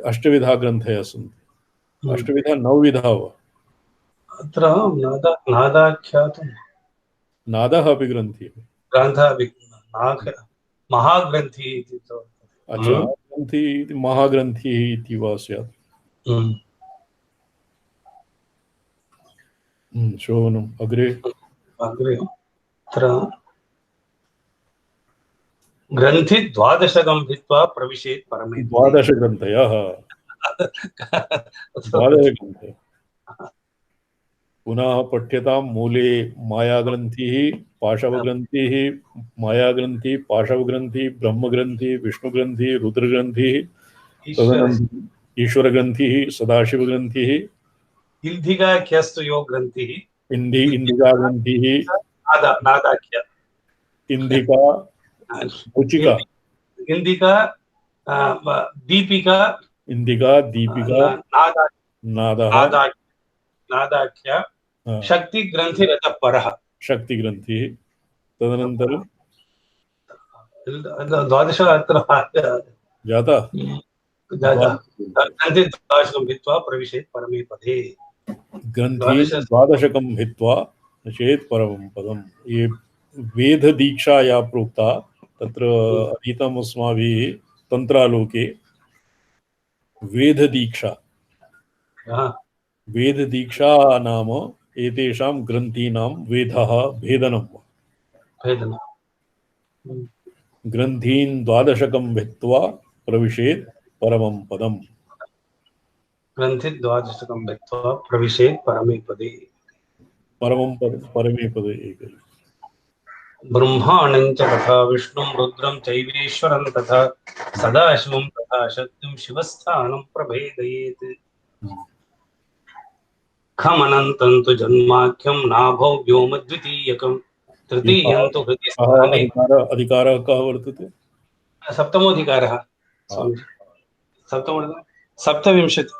अष्टविधा ग्रन्थयः सन्ति। अष्टविधा नवविधा वा? अत्र नादाख्यातु नादः अपि ग्रन्थिः। महाग्रन्थिः इति। अच्छा, ग्रन्थि इति महाग्रन्थिः इति वा स्यात्? श्रवणम् अग्रे अग्रे अत्र ग्रन्थि द्वादशकं भित्त्वा प्रविशेत् परमे पदे। 12 ग्रन्थयः 12 ग्रन्थयः पुनः पठ्यतां मूले मायाग्रन्थिः पाशवग्रन्थिः मायाग्रन्थि पाशवग्रन्थि ब्रह्मग्रन्थि विष्णुग्रन्थि रुद्रग्रन्थिः ईश्वर तदनन्तरं ईश्वरग्रन्थिः सदाशिवग्रन्थिः इल्धिकाख्यस्तु यो ग्रन्थिः इंदिकाग्रन्थिः नादाख्य Indica Ruchika Indica Deepika Indica Deepika नादा नादः नादाख्य शक्ति ग्रंथि रतपरः शक्ति ग्रंथि तदनन्तरं द्वादश अत्र जाता ग्रन्थि द्वादशकं भित्त्वा प्रविशेत् परमे पदे। ग्रंथि द्वादशकं भित्त्वा चेत् परमं पदम्। ये वेद दीक्षा या प्रोक्ता तत्र अधीतम् अस्माभिः तन्त्रालोके वेद दीक्षा नाम एतेषां ग्रन्थीनां वेदः भेदनं ग्रन्थीन् द्वादशकं भित्त्वा प्रविशेत् परमं पदम्। ग्रन्थि द्वादशकं भित्त्वा प्रविशेत् परमे पदे। परमं पद परमे पदे एक ब्रह्माणं च तथा विष्णुं रुद्रं चैवेश्वरं तथा सदाशिवं तथा शक्तिं शिवस्थानं प्रभेदयेत्। खमनन्तं तु जन्माख्यं नाभौ व्योमद्वितीयकं तृतीयं तु हृदि स्थाने। अधिकारः कः वर्तते? सप्तमोऽधिकारः सप्तविंशति।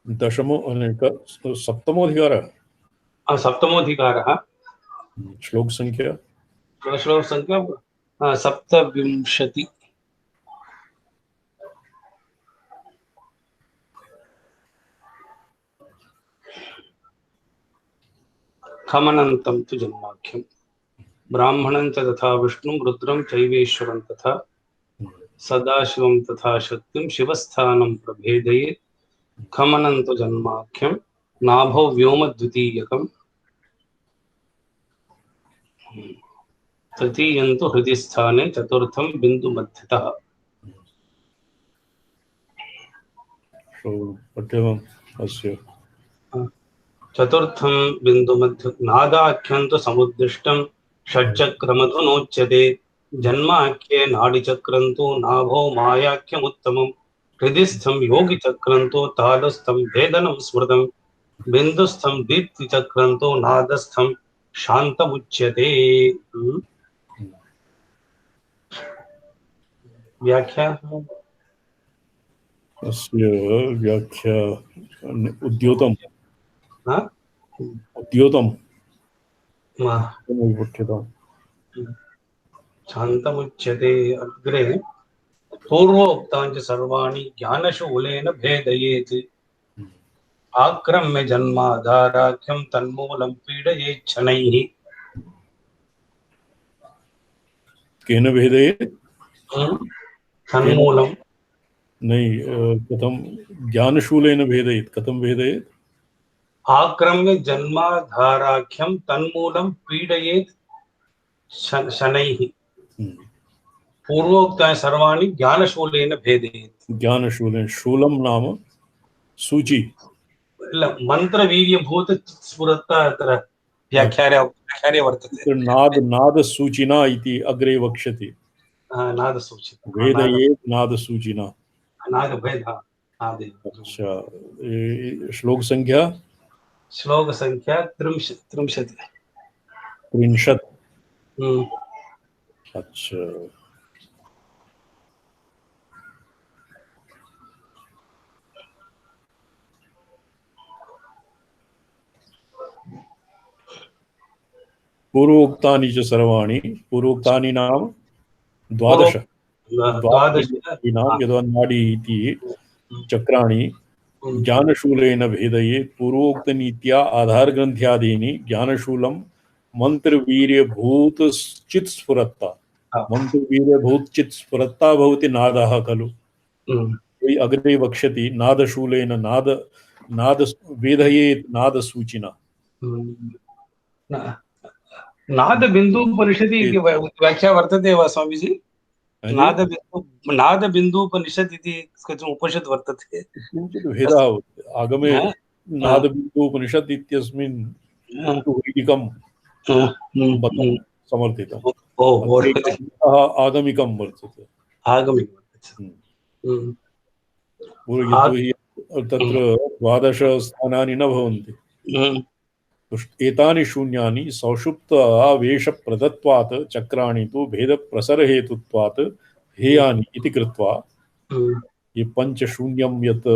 दशमो सप्तमोऽधिकारः सप्तमोऽधिकारः श्लोक संख्या सप्तविंशति। खमनन्तं तु जन्माख्यं ब्राह्मणं च तथा विष्णुं रुद्रं चैवेश्वरं तथा सदाशिवं तथा शक्तिं शिवस्थानं प्रभेदयेत्। खमनं तु जन्माख्यं नाभौ व्योमद्वितीयकं तृतीयं तु हृदि स्थाने चतुर्थं बिन्दुमध्यतः। चतुर्थं बिन्दुमध्य नादाख्यं तु समुद्दिष्टं षट्चक्रमधुनोच्यते। जन्माख्ये नाडिचक्रं तु नाभौ मायाख्यमुत्तमं हृदिस्थं योगिचक्रं तु तालस्थं भेदनं स्मृतं बिन्दुस्थं दीप्तिचक्रं तु नादस्थं शान्तमुच्यते। व्याख्या अस्य व्याख्या उद्योतम् उद्योतम् शान्तमुच्यते। अग्रे पूर्वोक्तानि सर्वाणि ज्ञानशूलेन भेदयेत्। आक्रम्य जन्माधाराख्यं तन्मूलं पीडयेत् शनैः। केन भेदयेत्? तन्मूलं नहीं कथं ज्ञानशूलेन भेदयेत्? कथं भेदयेत्? आक्रम्य जन्माधाराख्यं तन्मूलं पीडयेत् शनैः। पूर्वोक्तानि सर्वाणि ज्ञानशूलेन भेदयेत्। ज्ञानशूलेन शूलं नाम सूची मंत्रवीर्यभूत स्फुरता अत्र व्याख्याने वर्तते। नादसूचिना इति अग्रे वक्ष्यति। नादसूचिना भेदयेत् नादसूचिना नादभेदः। अच्छा श्लोक संख्या 30। अच्छा पूर्वोक्तानि च सर्वाणि पूर्वोक्तानि नाम 12 द्वादश यदन्नाडी इति चक्राणि ज्ञानशूलेन भेदयेत् पूर्वोक्तनीत्या आधारग्रन्थ्यादीनि ज्ञानशूलं मन्त्रवीर्यभूतश्चित्स्फुरत्ता मन्त्रवीर्यभूतचित्स्फुरत्ता भवति नादः खलु अग्रे वक्ष्यति नादशूलेन नाद वेदयेत् नादसूचिना नादबिन्दूपनिषदि इति व्याख्या वर्तते वा स्वामीजी? नादबिन्दूपनिषद् इति कथम् उपनिषद् वर्तते? किञ्चित् भेदः आगमे नादबिन्दूपनिषद् इत्यस्मिन् वैदिकं समर्थितम् आगमिकं वर्तते तत्र 12 स्थानानि न भवन्ति एतानि शून्यानि सौषुप्त आवेशप्रदत्वात् चक्राणि तु भेदप्रसरहेतुत्वात् हेयानि इति कृत्वा ये पंचशून्यं यत्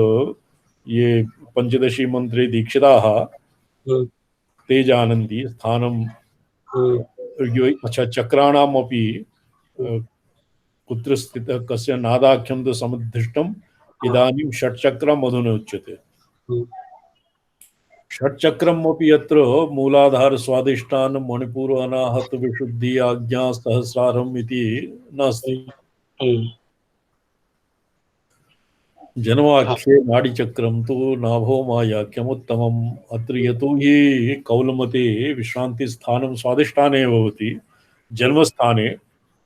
ये पंचदशी मंत्रे दीक्षिताः ते जानन्ति स्थानं अच्छा चक्राणाम् अपि कुत्र स्थितः कस्य नादाख्यं तु समुद्दिष्टम् इदानीं षट्चक्रम् अधुना उच्यते षट्चक्रम् अपि यत्र मूलाधार स्वादिष्टान मणिपुर अनाहत विशुद्धि आज्ञा सहस्रारम् इति नास्ति जन्माख्ये नाडीचक्रं तु नाभो मायाख्यमुत्तमम् अत्र यतो हि कौलमते विश्रान्तिस्थानं स्वादिष्ठाने भवति जन्मस्थाने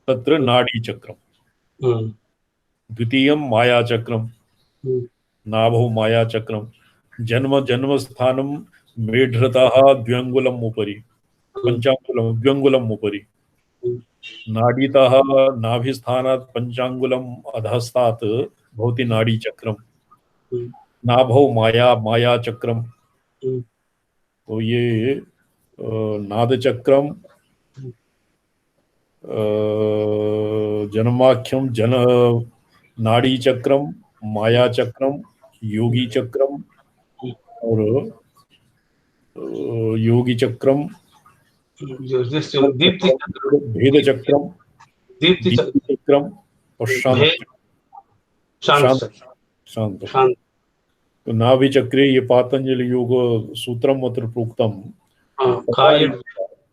तत्र नाडीचक्रं द्वितीयं मायाचक्रं नाभो मायाचक्रं जन्मस्थानं मेढ्रतः द्व्यङ्गुलम् उपरि द्व्यङ्गुलम् उपरि नाडीतः नाभिस्थानात् पञ्चाङ्गुलम् अधस्तात् भवति नाडीचक्रं नाभौ मायाचक्रं तो ये नादचक्रं जन्माख्यं नाडीचक्रं मायाचक्रं योगी चक्रम और योगी चक्रम भेद चक्रम दीप्ति चक्रम और शांत तो नाभि चक्रे ये पातंजलि योग सूत्रम अत्र प्रोक्तम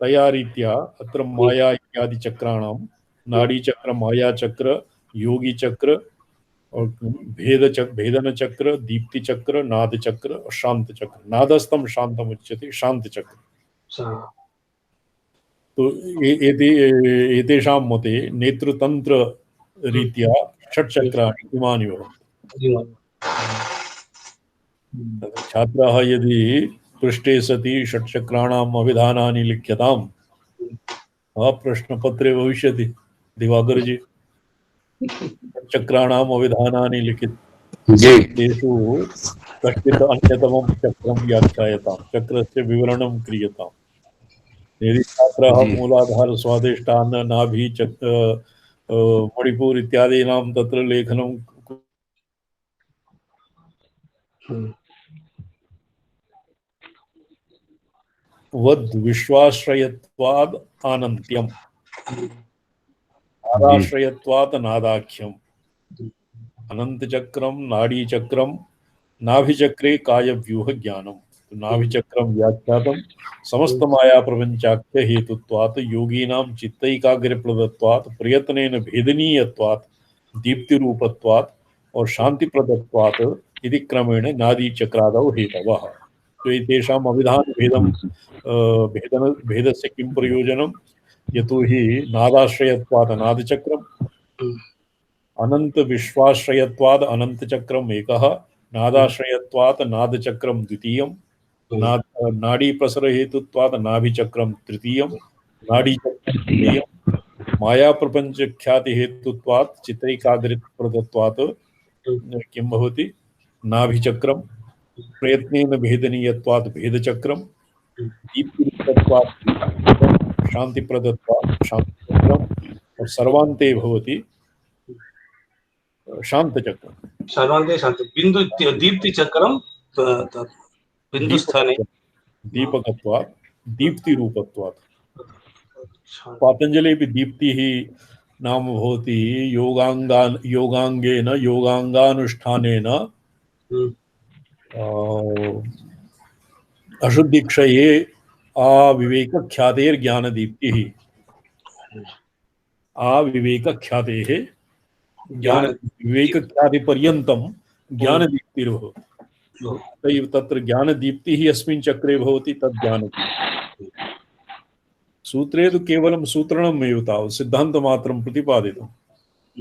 तया रीत्या अत्र माया इत्यादि चक्राणां नाड़ी चक्र माया चक्र योगी चक्र और भेदन चक्र दीप्ति चक्र नाद चक्र और शांत चक्र नादस्तम शांतम उच्यते शांत चक्र तो एतेषां मते नेत्रतंत्र रीत्या षट् चक्राणि इमानि भवन्ति छात्राः यदि पृष्ठे सति षट् चक्राणाम् अभिधानानि लिख्यताम् प्रश्नपत्रे भविष्यति दिवाकर जी चक्राणाम् अभिधानानि लिखित तेषु कश्चित् अन्यतमं चक्रं व्याख्यायताम् चक्रस्य विवरणं क्रियताम् यदि छात्राः मूलाधार स्वादिष्टान् नाभि मणिपुर इत्यादीनां तत्र लेखनं वद् विश्वाश्रयत्वाद् आनन्त्यम् नादाश्रयत्वात् नादाख्यम् अनंतचक्रम नाडीचक्रम नाभिचक्रे कायव्यूह ज्ञानम नाभिचक्रम व्याख्यातम समस्त माया प्रपंचाख्य हेतुत्वात् योगीनां चित्तैकाग्र्यप्रदत्वात् प्रयत्नेन भेदनीयत्वात् दीप्तिरूपत्वात् और शांतिप्रदत्वात् इति क्रमेण नाडीचक्रादौ हेतवः तो एतेषाम् अभिधान भेदस्य किं प्रयोजनं यतो हि नादाश्रयत्वात् नादचक्रम् अनंत विश्वाश्रयत्वाद अनंत चक्रम एकः नादाश्रयत्वात् नादचक्रम द्वितीयं नाड़ी प्रसर हेतुत्वात् नाभिचक्रम तृतीयं नाड़ी चक्रम तृतीयं माया प्रपंच ख्याति हेतुत्वात् चित्रैकाग्र्यप्रदत्वात् किं भवति नाभिचक्रम प्रयत्नेन भेदनीयत्वात् भेदचक्रम दीप्तिरूपत्वात् शांतिप्रदत्वात् शांतिचक्रम और सर्वान्ते भवति शांत चक्र सर्वांते शांत बिंदु दीप्ति चक्रम बिंदु स्थाने दीपकत्वात् दीप्ति रूपत्वात् पातंजलि भी दीप्ति ही नाम भवति योगांगेन योगांगानुष्ठानेन अशुद्धिक्षये अविवेकख्यातेर्ज्ञानदीप्तिः अविवेकख्यातेः ज्ञान विवेकख्यातिपर्यन्तं ज्ञानदीप्तिर्भवति। तैव तत्र ज्ञानदीप्तिः यस्मिन् चक्रे भवति तद् ज्ञानदीप्तिः। सूत्रे तु केवलं सूत्रणमेव तावत् सिद्धान्तमात्रं प्रतिपादितम्।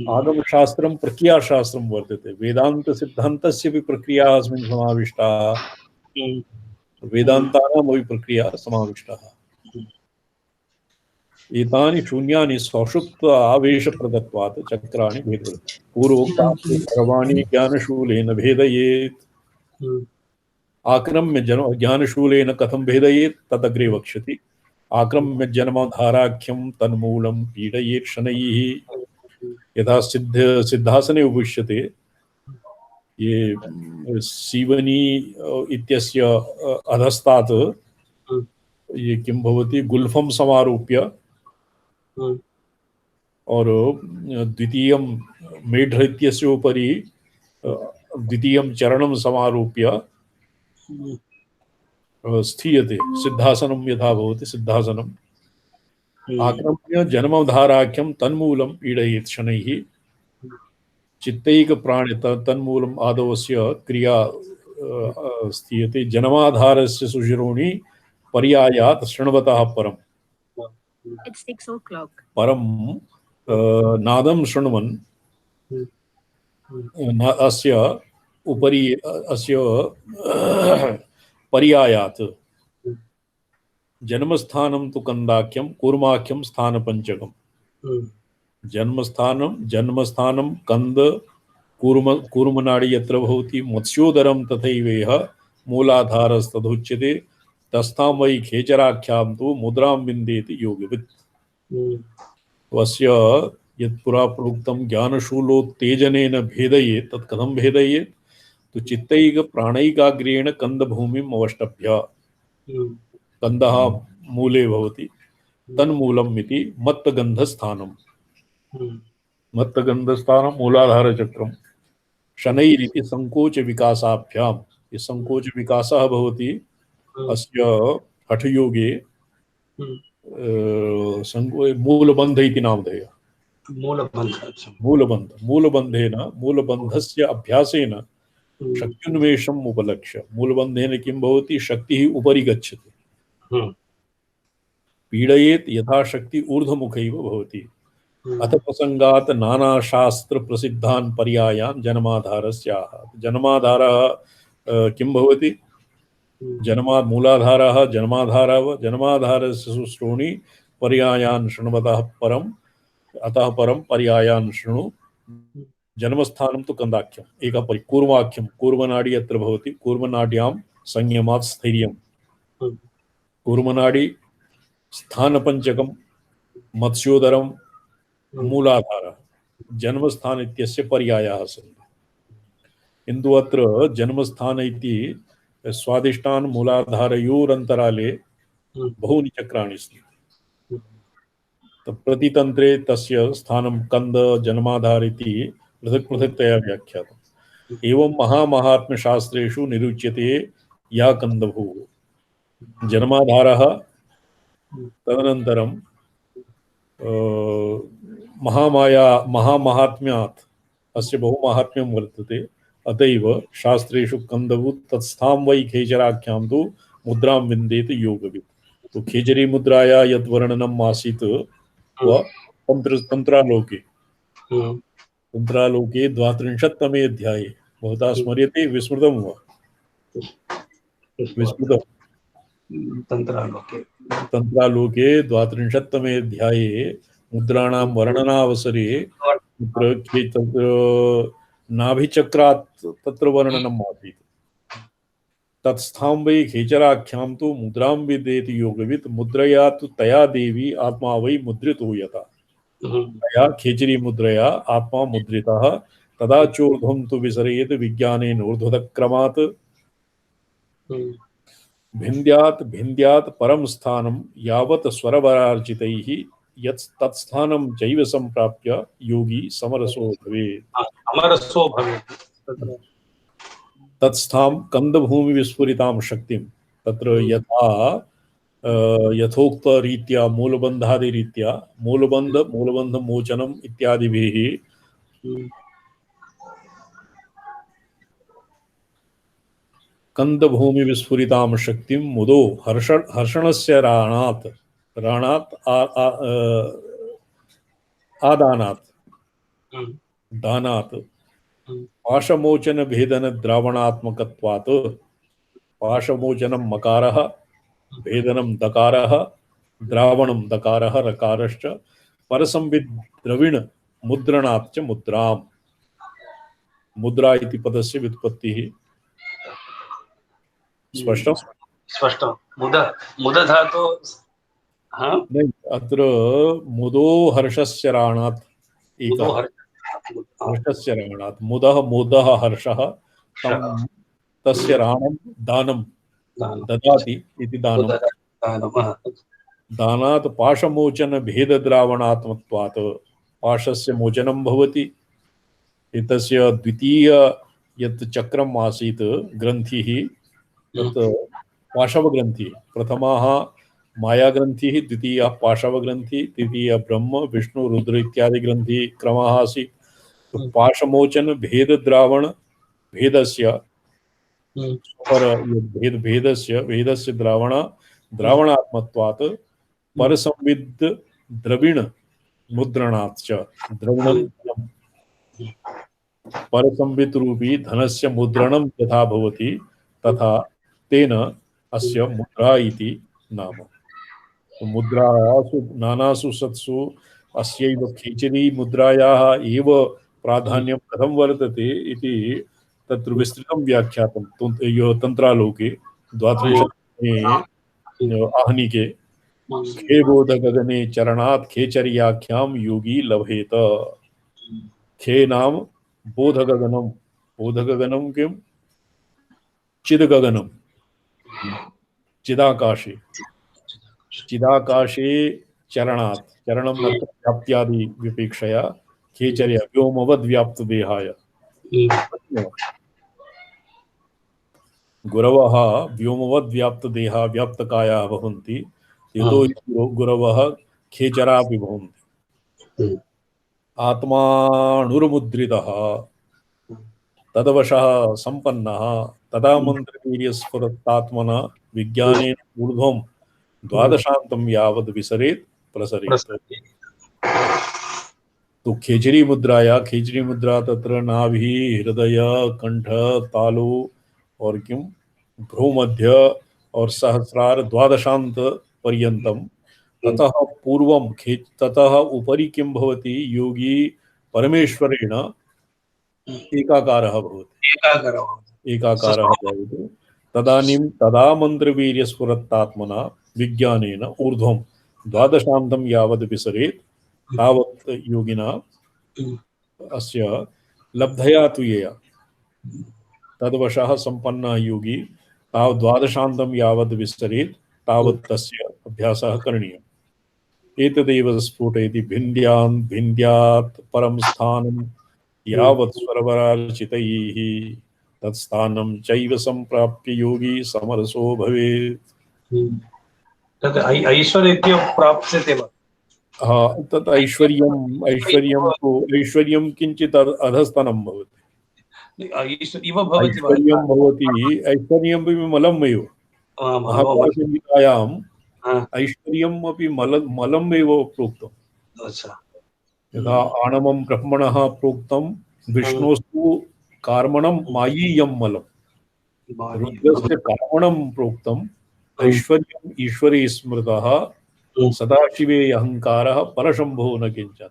आगमशास्त्रं प्रक्रियाशास्त्रं वर्तते। वेदान्तसिद्धान्तस्यपि प्रक्रियाः अस्मिन् समाविष्टाः, वेदान्तानामपि प्रक्रिया समाविष्टाः। एतानि शून्यानि सौषुप्त आवेशप्रदत्वात् चक्राणि भेदयति। पूर्वोक्तानि सर्वाणि ज्ञानशूलेन भेदयेत्। आक्रम्य ज्ञानशूलेन कथं भेदयेत् तदग्रे वक्ष्यति। आक्रम्य जन्मधाराख्यं तन्मूलं पीडयेत् शनैः। यथा सिद्धासने उपविश्यते, ये सीवनी इत्यस्य अधस्तात् ये किं भवति गुल्फं समारोप्य और द्वितीयं मेढ्र इत्यस्य उपरि द्वितीयं चरणं समारोप्य स्थीयते। सिद्धासनं यथा भवति सिद्धासनम्। आक्रम्य जन्मधाराख्यं तन्मूलं पीडयेत् शनैः। चित्तैकप्राणे तन्मूलम् आदवस्य क्रिया स्थीयते। जन्माधारस्य सुशिरोणि पर्यायात् शृण्वतः परम्। It's 6 o'clock. परं नादं शृण्वन् अस्य उपरि अस्य पर्यायात् जन्मस्थानं तु कंदाख्यं कूर्माख्यं स्थानपञ्चकम्। जन्मस्थानं कंद कूर्मनाडी यत्र भवति मत्स्योदरं तथैवेह मूलाधारस्तदुच्यते। तस्थां वै खेचराख्यां तु मुद्रां विन्देति योगवित्। वस्य यत्पुरा प्रोक्तं ज्ञानशूलोत्तेजनेन भेदयेत् तत् कथं भेदयेत्? तो चित्तैक प्राणैकाग्रेण कंदभूमिम् अवष्टभ्य। कंदः मूले भवति, तन्मूलम् इति मत्तगन्धस्थानम्। मत्तगन्धस्थानं मूलाधारचक्रं। शनैरिति संकोच विकासाभ्यां। ये संकोच विकासः भवति अस्य हठयोगे मूलबन्ध इति नामधेयः। मूलबन्धेन मूलबन्धस्य अभ्यासेन शक्त्युन्मेषम् उपलक्ष्य। मूलबन्धेन किं भवति? शक्तिः उपरि गच्छति। पीडयेत् यथाशक्ति ऊर्ध्वमुखैव भवति। अथ प्रसंगात् नानाशास्त्र प्रसिद्धान् पर्यायान् जन्माधारस्याः। जन्माधारः किं भवति? मूलाधारः जन्माधारस्य सुश्रोणि पर्यायान् शृण्वतः परम्। अतः परं पर्यायान् शृणु। जन्मस्थानं तु कंदाख्यम् एक कूर्माख्यं। कूर्मनाडी यत्र भवति कूर्मनाड्यां संयमात् स्थैर्यम्। कूर्मनाडी स्थानपञ्चकं मत्स्योदरं मूलाधारः। जन्मस्थान इत्यस्य पर्यायाः सन्ति। किन्तु अत्र जन्मस्थान इति स्वादिष्टान् मूलाधारयोरन्तराले बहूनि चक्राणि सन्ति। प्रतितन्त्रे तस्य स्थानं कंद जन्माधार इति पृथक् पृथक्तया व्याख्यातम्। एवं महामहात्म्यशास्त्रेषु निरुच्यते या कंदभूः। जन्माधारः, तदनन्तरं महामाहात्म्यात् अस्य बहुमाहात्म्यं वर्तते। अतएव शास्त्रेषु कंदभू तत्स्थां वै खेचराख्यां तु मुद्रां विन्देति योगवित्। तो खेचरी मुद्राया यद् वर्णनम् आसीत् तंत्रालोके 32तमे अध्याये भवता स्मर्यते? विस्मृतं वा? विस्मृतं। तंत्रालोके 32तमे अध्याये मुद्राणां वर्णनावसरे तत्र नाभिचक्रात् तत्र वर्णनम् आसीत्। तत्स्थां वै खेचराख्यां तु मुद्रां विदेति योगवित्। मुद्रया तु तया देवी आत्मा वै मुद्रितो यथा। तया खेचरी मुद्रया आत्मा मुद्रितः। तदा चोर्ध्वं तु विसरेत विज्ञानेन ऊर्ध्वतक्रमात्। भिन्द्यात् परम स्थानं यावत् स्वरवरार्चितैः यत् तत्स्थानं चैव सम्प्राप्य योगी समरसो भवेत्। अमरसो भवेत् तत्र तत्स्थां कंदभूमि विस्फुरितां शक्तिं तत्र यथा यथोक्तरीत्या मूलबन्धादिरीत्या मूलबन्ध मोचनम् इत्यादिभिः कंदभूमि विस्फुरितां शक्तिं मुदो हर्षणस्य राणात् आदानात् दानात् पाशमोचन भेदन द्रावणात्मकत्वात् पाशमोचनं मकारः भेदनं दकारः द्रावणं दकारः रकारश्च परसंविद द्रविण मुद्रणात् च मुद्राम्। मुद्रा इति पदस्य व्युत्पत्तिः स्पष्टम्? स्पष्टं। मुद धातु नहीं, अत्र मुदो हर्षस्य राणात् एकः हर्षस्य राणात् मुदः मोदः हर्षः तं तस्य राणं दानं ददाति इति दानं दानात् पाशमोचन भेदद्रावणात्मत्वात् पाशस्य मोचनं भवति। एतस्य द्वितीय यत् चक्रम् आसीत् ग्रन्थिः तत् पाशवग्रन्थिः। प्रथमः मायाग्रन्थिः, द्वितीयः पाशवग्रन्थिः, तृतीयः ब्रह्म विष्णु रुद्र इत्यादि ग्रन्थि क्रमः आसीत्। तो पाशमोचन भेदद्रावण भेदस्य भेदस्य द्रावणात्मत्वात् परसंविद द्रविण मुद्रणात् च द्रविणं परसंवित रूपी धनस्य मुद्रणं यथा भवति तथा तेन अस्य मुद्रा इति नाम। तो मुद्रासु नानासु सत्सु अस्यैव खीचरी मुद्रायाः एव प्राधान्यं कथं वर्तते इति तत्र विस्तृतं व्याख्यातं तन्त्रालोके 12 आहनिके। खेबोधगगने चरणात् खेचर्याख्यां योगी लभेत। खे नाम बोधगगनम, बोधगगनम किम चिदगगनम, चिदाकाशे, चिदाकाशे चरणात्, चरणं नत्र व्याप्त्यादि विपेक्षया खेचर्या व्योमवद् व्याप्त देहाय। गुरवः व्योमवद् व्याप्त देहा व्याप्तकायाः भवन्ति, यतो हि गुरवः खेचरापि भवन्ति। आत्मानुर्मुद्रितः तदवशः सम्पन्नः तदा मन्त्रवीर्यस्फुरत्तात्मना विज्ञानेन ऊर्ध्वं द्वादशान्तं यावद् विसरेत् प्रसरेत्। तो खेचरी मुद्रा तत्र नाभि, हृदय, कंठ, तालु और किम भ्रूमध्य और सहस्रार द्वादशांत पर्यन्तम। ततः पूर्वं ततः उपरि किं भवति, योगी परमेश्वरेण एकाकारः भवति, एकाकारः भवति। तदानीं तदा मन्त्रवीर्यस्फुरत्तात्मना विज्ञानेन ऊर्ध्वं द्वादशान्तं यावद् विसरेत् तावत् योगिना अस्य लब्धया तुयया तद्वशः सम्पन्नः योगी तावत् द्वादशान्तं यावद् विसरेत् तावत् तस्य अभ्यासः करणीयः। एतदेव स्फुटयति भिन्द्यात् परं स्थानं यावत् स्वरवरार्चितैः तत्स्थानं चैव सम्प्राप्य योगी समरसो भवेत्। तत् ऐश्वर्यस्य प्राप्स्यते वा? तत् ऐश्वर्यं किञ्चित् अधस्तनं भवति। ऐश्वर्यं भवति, ऐश्वर्यमपि मलमेव। महाभारतगीतायाम् ऐश्वर्यम् अपि मलम् एव प्रोक्तम्। यथा आणवं ब्रह्मणः प्रोक्तं विष्णोस्तु कार्मणं मायीयं मलम्, रुद्रस्य कार्मणं प्रोक्तम् ऐश्वर्यम् ईश्वरे स्मृतः सदाशिवे अहंकारः परशंभो न किंचन।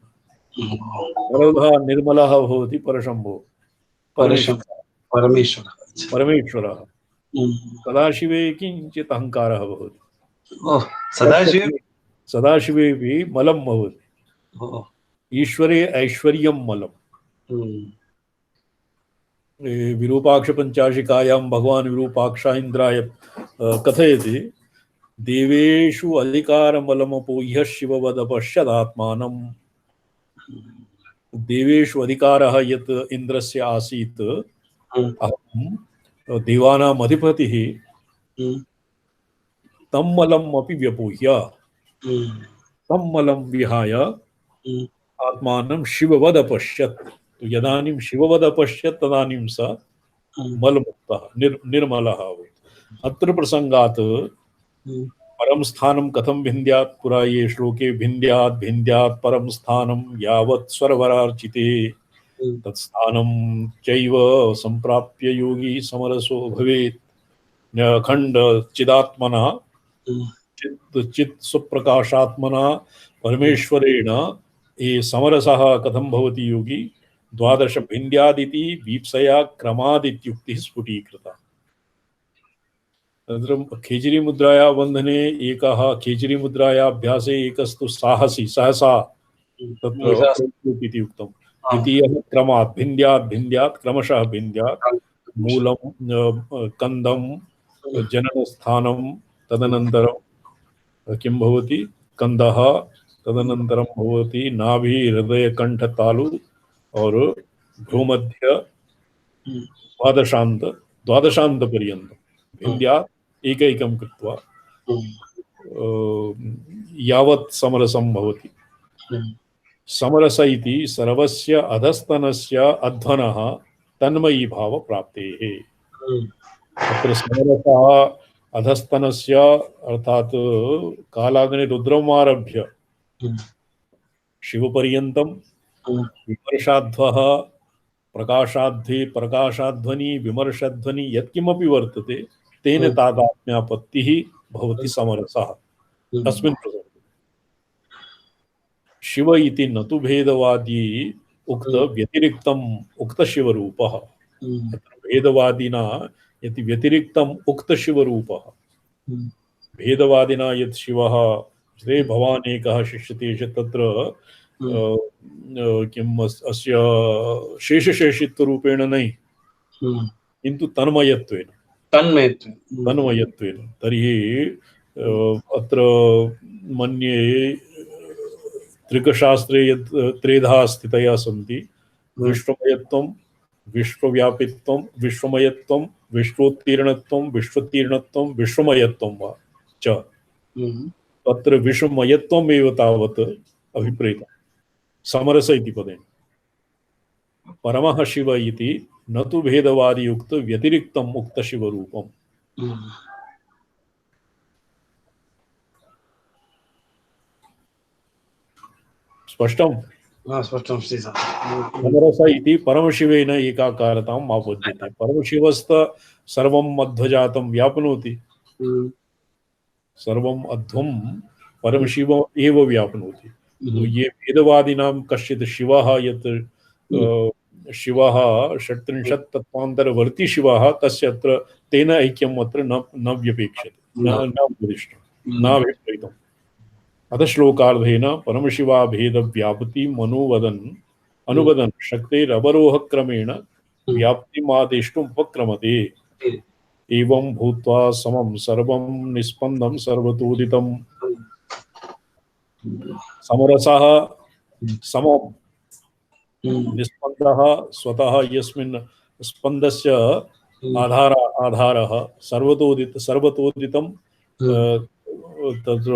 परधः निर्मलः भवति परशंभो, परमेश्वरः। सदाशिवे किंचित् अहंकारः भवति, सदाशिवे भी मलं भवति, ईश्वरे ऐश्वर्यं मलम्। विरूपाक्ष पंचाशिकायां भगवान् विरूपाक्ष इंद्राय कथयति देवेषु अधिकारमलमपोह्य शिववदपश्यदात्मानम्। देवेषु अधिकारः यत् इन्द्रस्य आसीत्, अहं देवानाम् अधिपतिः, तं मलम् अपि व्यपोह्य तं मलं विहाय आत्मानं शिववद अपश्यत्। तो यदानीं शिववद अपश्यत् तदानीं स मलमुक्तः निर्मलः अभूत्। अत्र प्रसङ्गात् परं स्थानं कथं भिन्द्यात्, पुरा ये श्लोके भिन्द्यात् भिन्द्यात् परं स्थानं यावत् स्वरवरार्चिते तत्स्थानं चैव सम्प्राप्य योगी समरसो भवेत्। अखण्ड चिदात्मना चित् सुप्रकाशात्मना परमेश्वरेण ये समरसः कथं भवति योगी, 12 भिन्द्यादिति वीप्सया क्रमादित्युक्तिः स्फुटीकृता। अनन्तरं खेचरी मुद्राया बन्धने एकः, खेचरी मुद्राया अभ्यासे एकस्तु साहसी सहसा तत्र इति उक्तम्। द्वितीयः क्रमात् भिन्द्यात् भिन्द्यात् क्रमशः भिन्द्यात्, मूलं कन्दं जननस्थानं, तदनन्तरं किं भवति कन्दः, तदनन्तरं भवति नाभि हृदय कंठ तालु और भ्रूमध्य द्वादशान्त पर्यन्तं भिन्द्यात् एकैकं कृत्वा यावत् समरसं भवति। समरस इति सर्वस्य अधस्तनस्य अध्वनः तन्मयी भाव प्राप्तेः। अत्र समरसः अधस्तनस्य अर्थात कालाग्नि रुद्रमारभ्य शिवपर्यन्तं विमर्शाध्वः प्रकाशाध्वनि विमर्शध्वनि यत्किमपि वर्तते तेन तादात्म्यापत्तिः भवति समरसः। अस्मिन् प्रसङ्गे शिव इति न तु भेदवादी उक्त व्यतिरिक्तम् उक्त शिवरूपः। अत्र भेदवादिना यत् व्यतिरिक्तम् उक्त शिवरूपः, भेदवादिना यत् शिवः श्रे भवान् एकः शिष्यते तत्र किम् अस्य शेषशेषित्वरूपेण नहि, किन्तु तन्मयत्वेन। तर्हि अत्र मन्ये त्रिकशास्त्रे यत् त्रेधा स्थितयः सन्ति, विश्वमयत्वं, विश्वव्यापित्वं, विश्वमयत्वं, विश्वोत्तीर्णत्वं, विश्वोत्तीर्णत्वं, विश्वमयत्वं वा च। तत्र विश्वमयत्वम् एव तावत् अभिप्रेतम् समरस इति पदेन। परमः शिव इति न तु भेदवादी उक्त व्यतिरिक्तम् उक्त शिवरूपम्। स्पष्टम्? स्पष्टं श्री समरस इति परमशिवेन एकाकारताम् आपद्यते। परमशिवस्त सर्वं मध्वजातं व्याप्नोति, सर्वम् अध्वं परमशिव एव व्याप्नोति। तो ये वेदवादिनां कश्चित् शिवः यत् शिवः 37 तत्त्वान्तरवर्ती शिवः, तस्य अत्र तेन ऐक्यम् अत्र न व्यपेक्षते, न उपदिष्टं, नाभिप्रेतम्। अतः श्लोकार्धेन परमशिवाभेद व्याप्ति अनुवदन् शक्तेरवरोहक्रमेण व्याप्तिमादेष्टुम् उपक्रमते। एवं भूत्वा समं सर्वं निस्पन्दं सर्वतोदितं। समरसः समं निस्पन्दः स्वतः यस्मिन् स्पन्दस्य आधारः सर्वतोदितं तत्र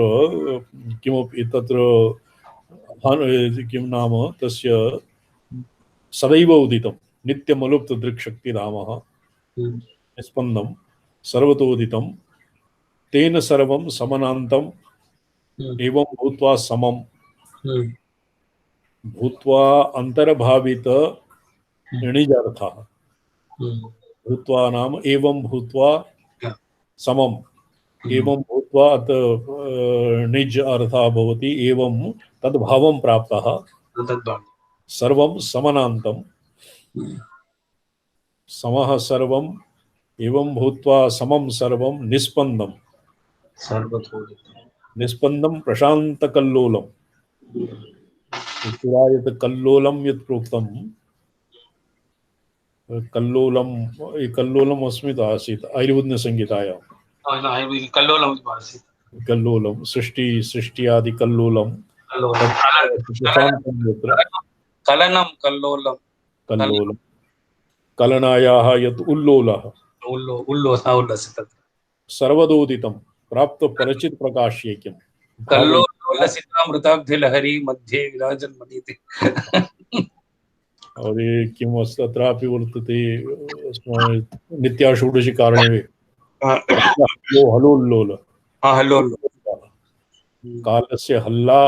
किमपि तत्र किं नाम तस्य सदैव उदितं नित्यमलुप्त दृक्शक्तिधामः निस्पन्दं सर्वतोदितं तेन सर्वं समनान्तम् एवं भूत्वा समं भूत्वा अंतर्भावित णिजर्थः भूत्वा नाम एवं भूत्वा समं एवं भूत्वा निज अर्थः भवति एवं तद्भावं प्राप्तः सर्वं समनान्तं समः सर्वं एवं भूत्वा समं सर्वं निस्पन्दं प्रशान्तकल्लोलं। यत् कल्लोलं यत् प्रोक्तं कल्लोलम् अस्मित् आसीत् आयुर्वेदसंहितायां। कल्लोलम् आसीत्। कल्लोलम सृष्टि आदि कल्लोलम कलनं कल्लोलं कल्लोलम कलनायाः यत् उल्लोलः उल्लसितम् सर्वदोदितं प्राप्त परचित प्रकाश्यैक्यं कल्लोलसितामृताब्धिलहरी मध्ये विराजन्मनीति। और ये किम तत्रापि वर्तते नित्याषूडशि कारणे हलोल्लोल हलोल् कालस्य हल्ला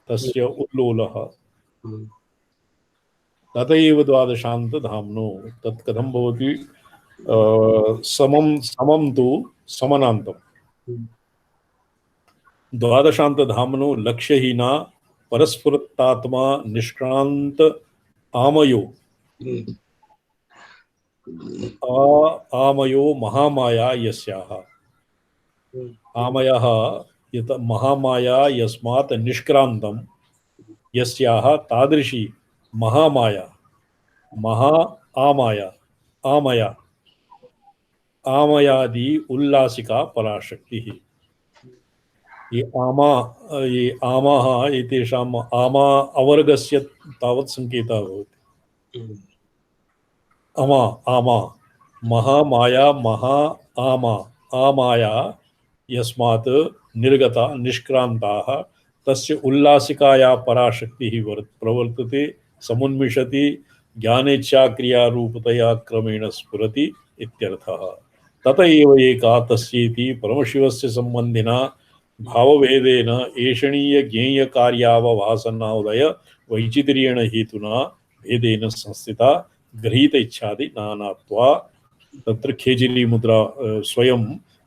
तस्य उल्लोलः तथैव द्वादशान्तधाम्नो तत् कथं भवति समं तु समनान्तं द्वादशान्तधाम्नो लक्ष्यहीना परस्फुरत्तात्मा निष्क्रान्त आमयो आमयो महामाया यस्याः आमयः यत् महामाया यस्मात् निष्क्रान्तं यस्याः तादृशी महामाया आमया आमयादि उल्लासिका पराशक्ति। ये आमाः एतेषाम् आमा अवर्गस्य तावत् संकेतः भवति। आमा महामाया आमाया यस्मात् निर्गता निष्क्रान्ताः तस्य उल्लासिकाया पराशक्तिः प्रवर्तते समुन्मिषति ज्ञानेच्छाक्रियारूपतया क्रमेण स्फुरति इत्यर्थः। तत एव एका तस्येति परमशिवस्य सम्बन्धिना भावभेदेन एषणीय ज्ञेय कार्यावभासनादय वैचित्र्येण हेतुना भेदेन संस्थिता गृहीत इच्छादि नानात्वा तत्र खेचरी मुद्रा स्वयं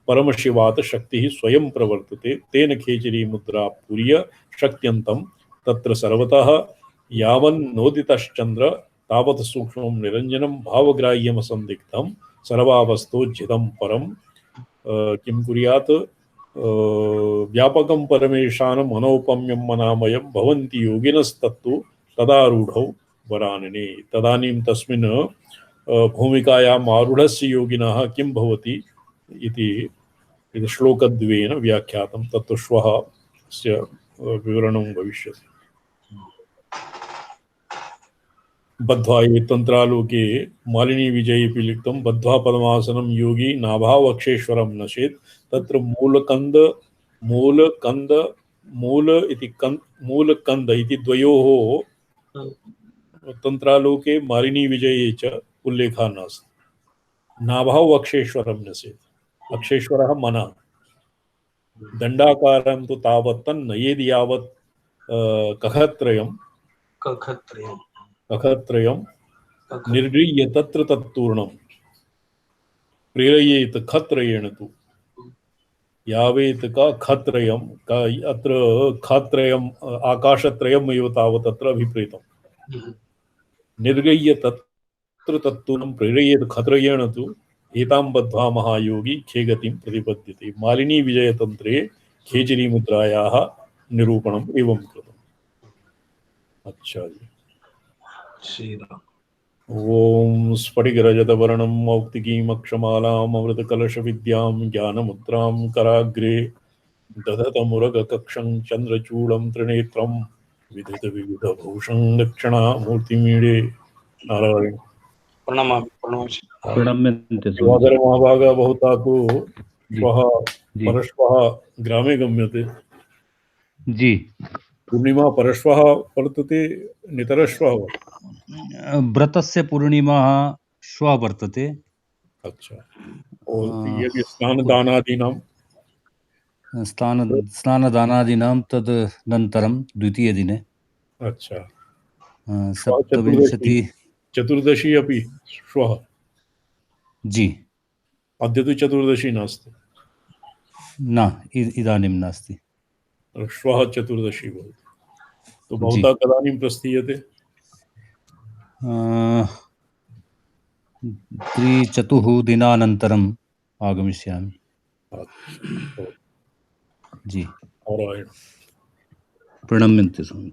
परमशिवात् शक्तिः स्वयं प्रवर्तते तेन खेचरी मुद्रा पूर्य शक्त्यन्तं तत्र सर्वतः यावन्नोदितश्चन्द्र तावत् सूक्ष्मं निरञ्जनं भावग्राह्यमसन्दिग्धं सर्वावस्थोज्झितं परं किं कुर्यात् व्यापकं परमेशानं मनोपम्यं मनामयं भवन्ति योगिनस्तत्तु तदारूढौ वरानने। तदानीं तस्मिन् भूमिकायाम् आरूढस्य योगिनः किं भवति इति श्लोकद्वयेन व्याख्यातं तत्तु श्वः स्य विवरणं भविष्यति। बद्ध्वा ये तन्त्रालोके मालिनी विजयेऽपि लिखितं बद्ध्वा पद्मासनं योगी नाभावक्षेश्वरं नशेत् तत्र मूलकन्द इति द्वयोः तन्त्रालोके मालिनी विजये च उल्लेखः नास्ति। नाभावक्षेश्वरं नशेत् अक्षेश्वरः मनः दण्डाकारं तु तावत् तन्नयेद् यावत् कखत्रयं निर्गृह्य तत्र तत्तूर्णं प्रेरयेत् खत्रयेण तु यावेत् खत्रयं अत्र खत्रयम् आकाशत्रयम् एव तावत् अत्र अभिप्रेतं निर्गृह्य तत्र तत्तूर्णं प्रेरयेत् खत्रयेण तु एतां बद्ध्वा महायोगी खेगतिं प्रतिपद्यते। मालिनी विजयतन्त्रे खेचरी मुद्रायाः निरूपणम् एवं कृतम्। अच्छा जी। ओम स्फटिकरजतवर्णं मौक्तिकीमक्षमालाम् अमृतकलशविद्यां ज्ञानमुद्रां कराग्रे दधतमुरगकक्षं चन्द्रचूडं त्रिनेत्रं विधृतविविधभूषं दक्षिणामूर्तिमीडे। नारायण प्रणम्यन्ते महाभागा बहुता तु श्वः परश्वः ग्रामे गम्यते। जी पूर्णिमा परश्वः वर्तते नितरश्वः व्रतस्य पूर्णिमा श्वः वर्तते। अच्छा और यदि स्नानदानादीनां तदनन्तरं द्वितीयदिने। अच्छा चतुर्दशी अपि श्वः। जी अद्य तु चतुर्दशी नास्ति न इदानीं नास्ति श्वः चतुर्दशी भवति। तो भवता कदानीं प्रस्थीयते? 3-4 दिनानन्तरम् आगमिष्यामि। जी प्रणम्यन्ते स्वामी।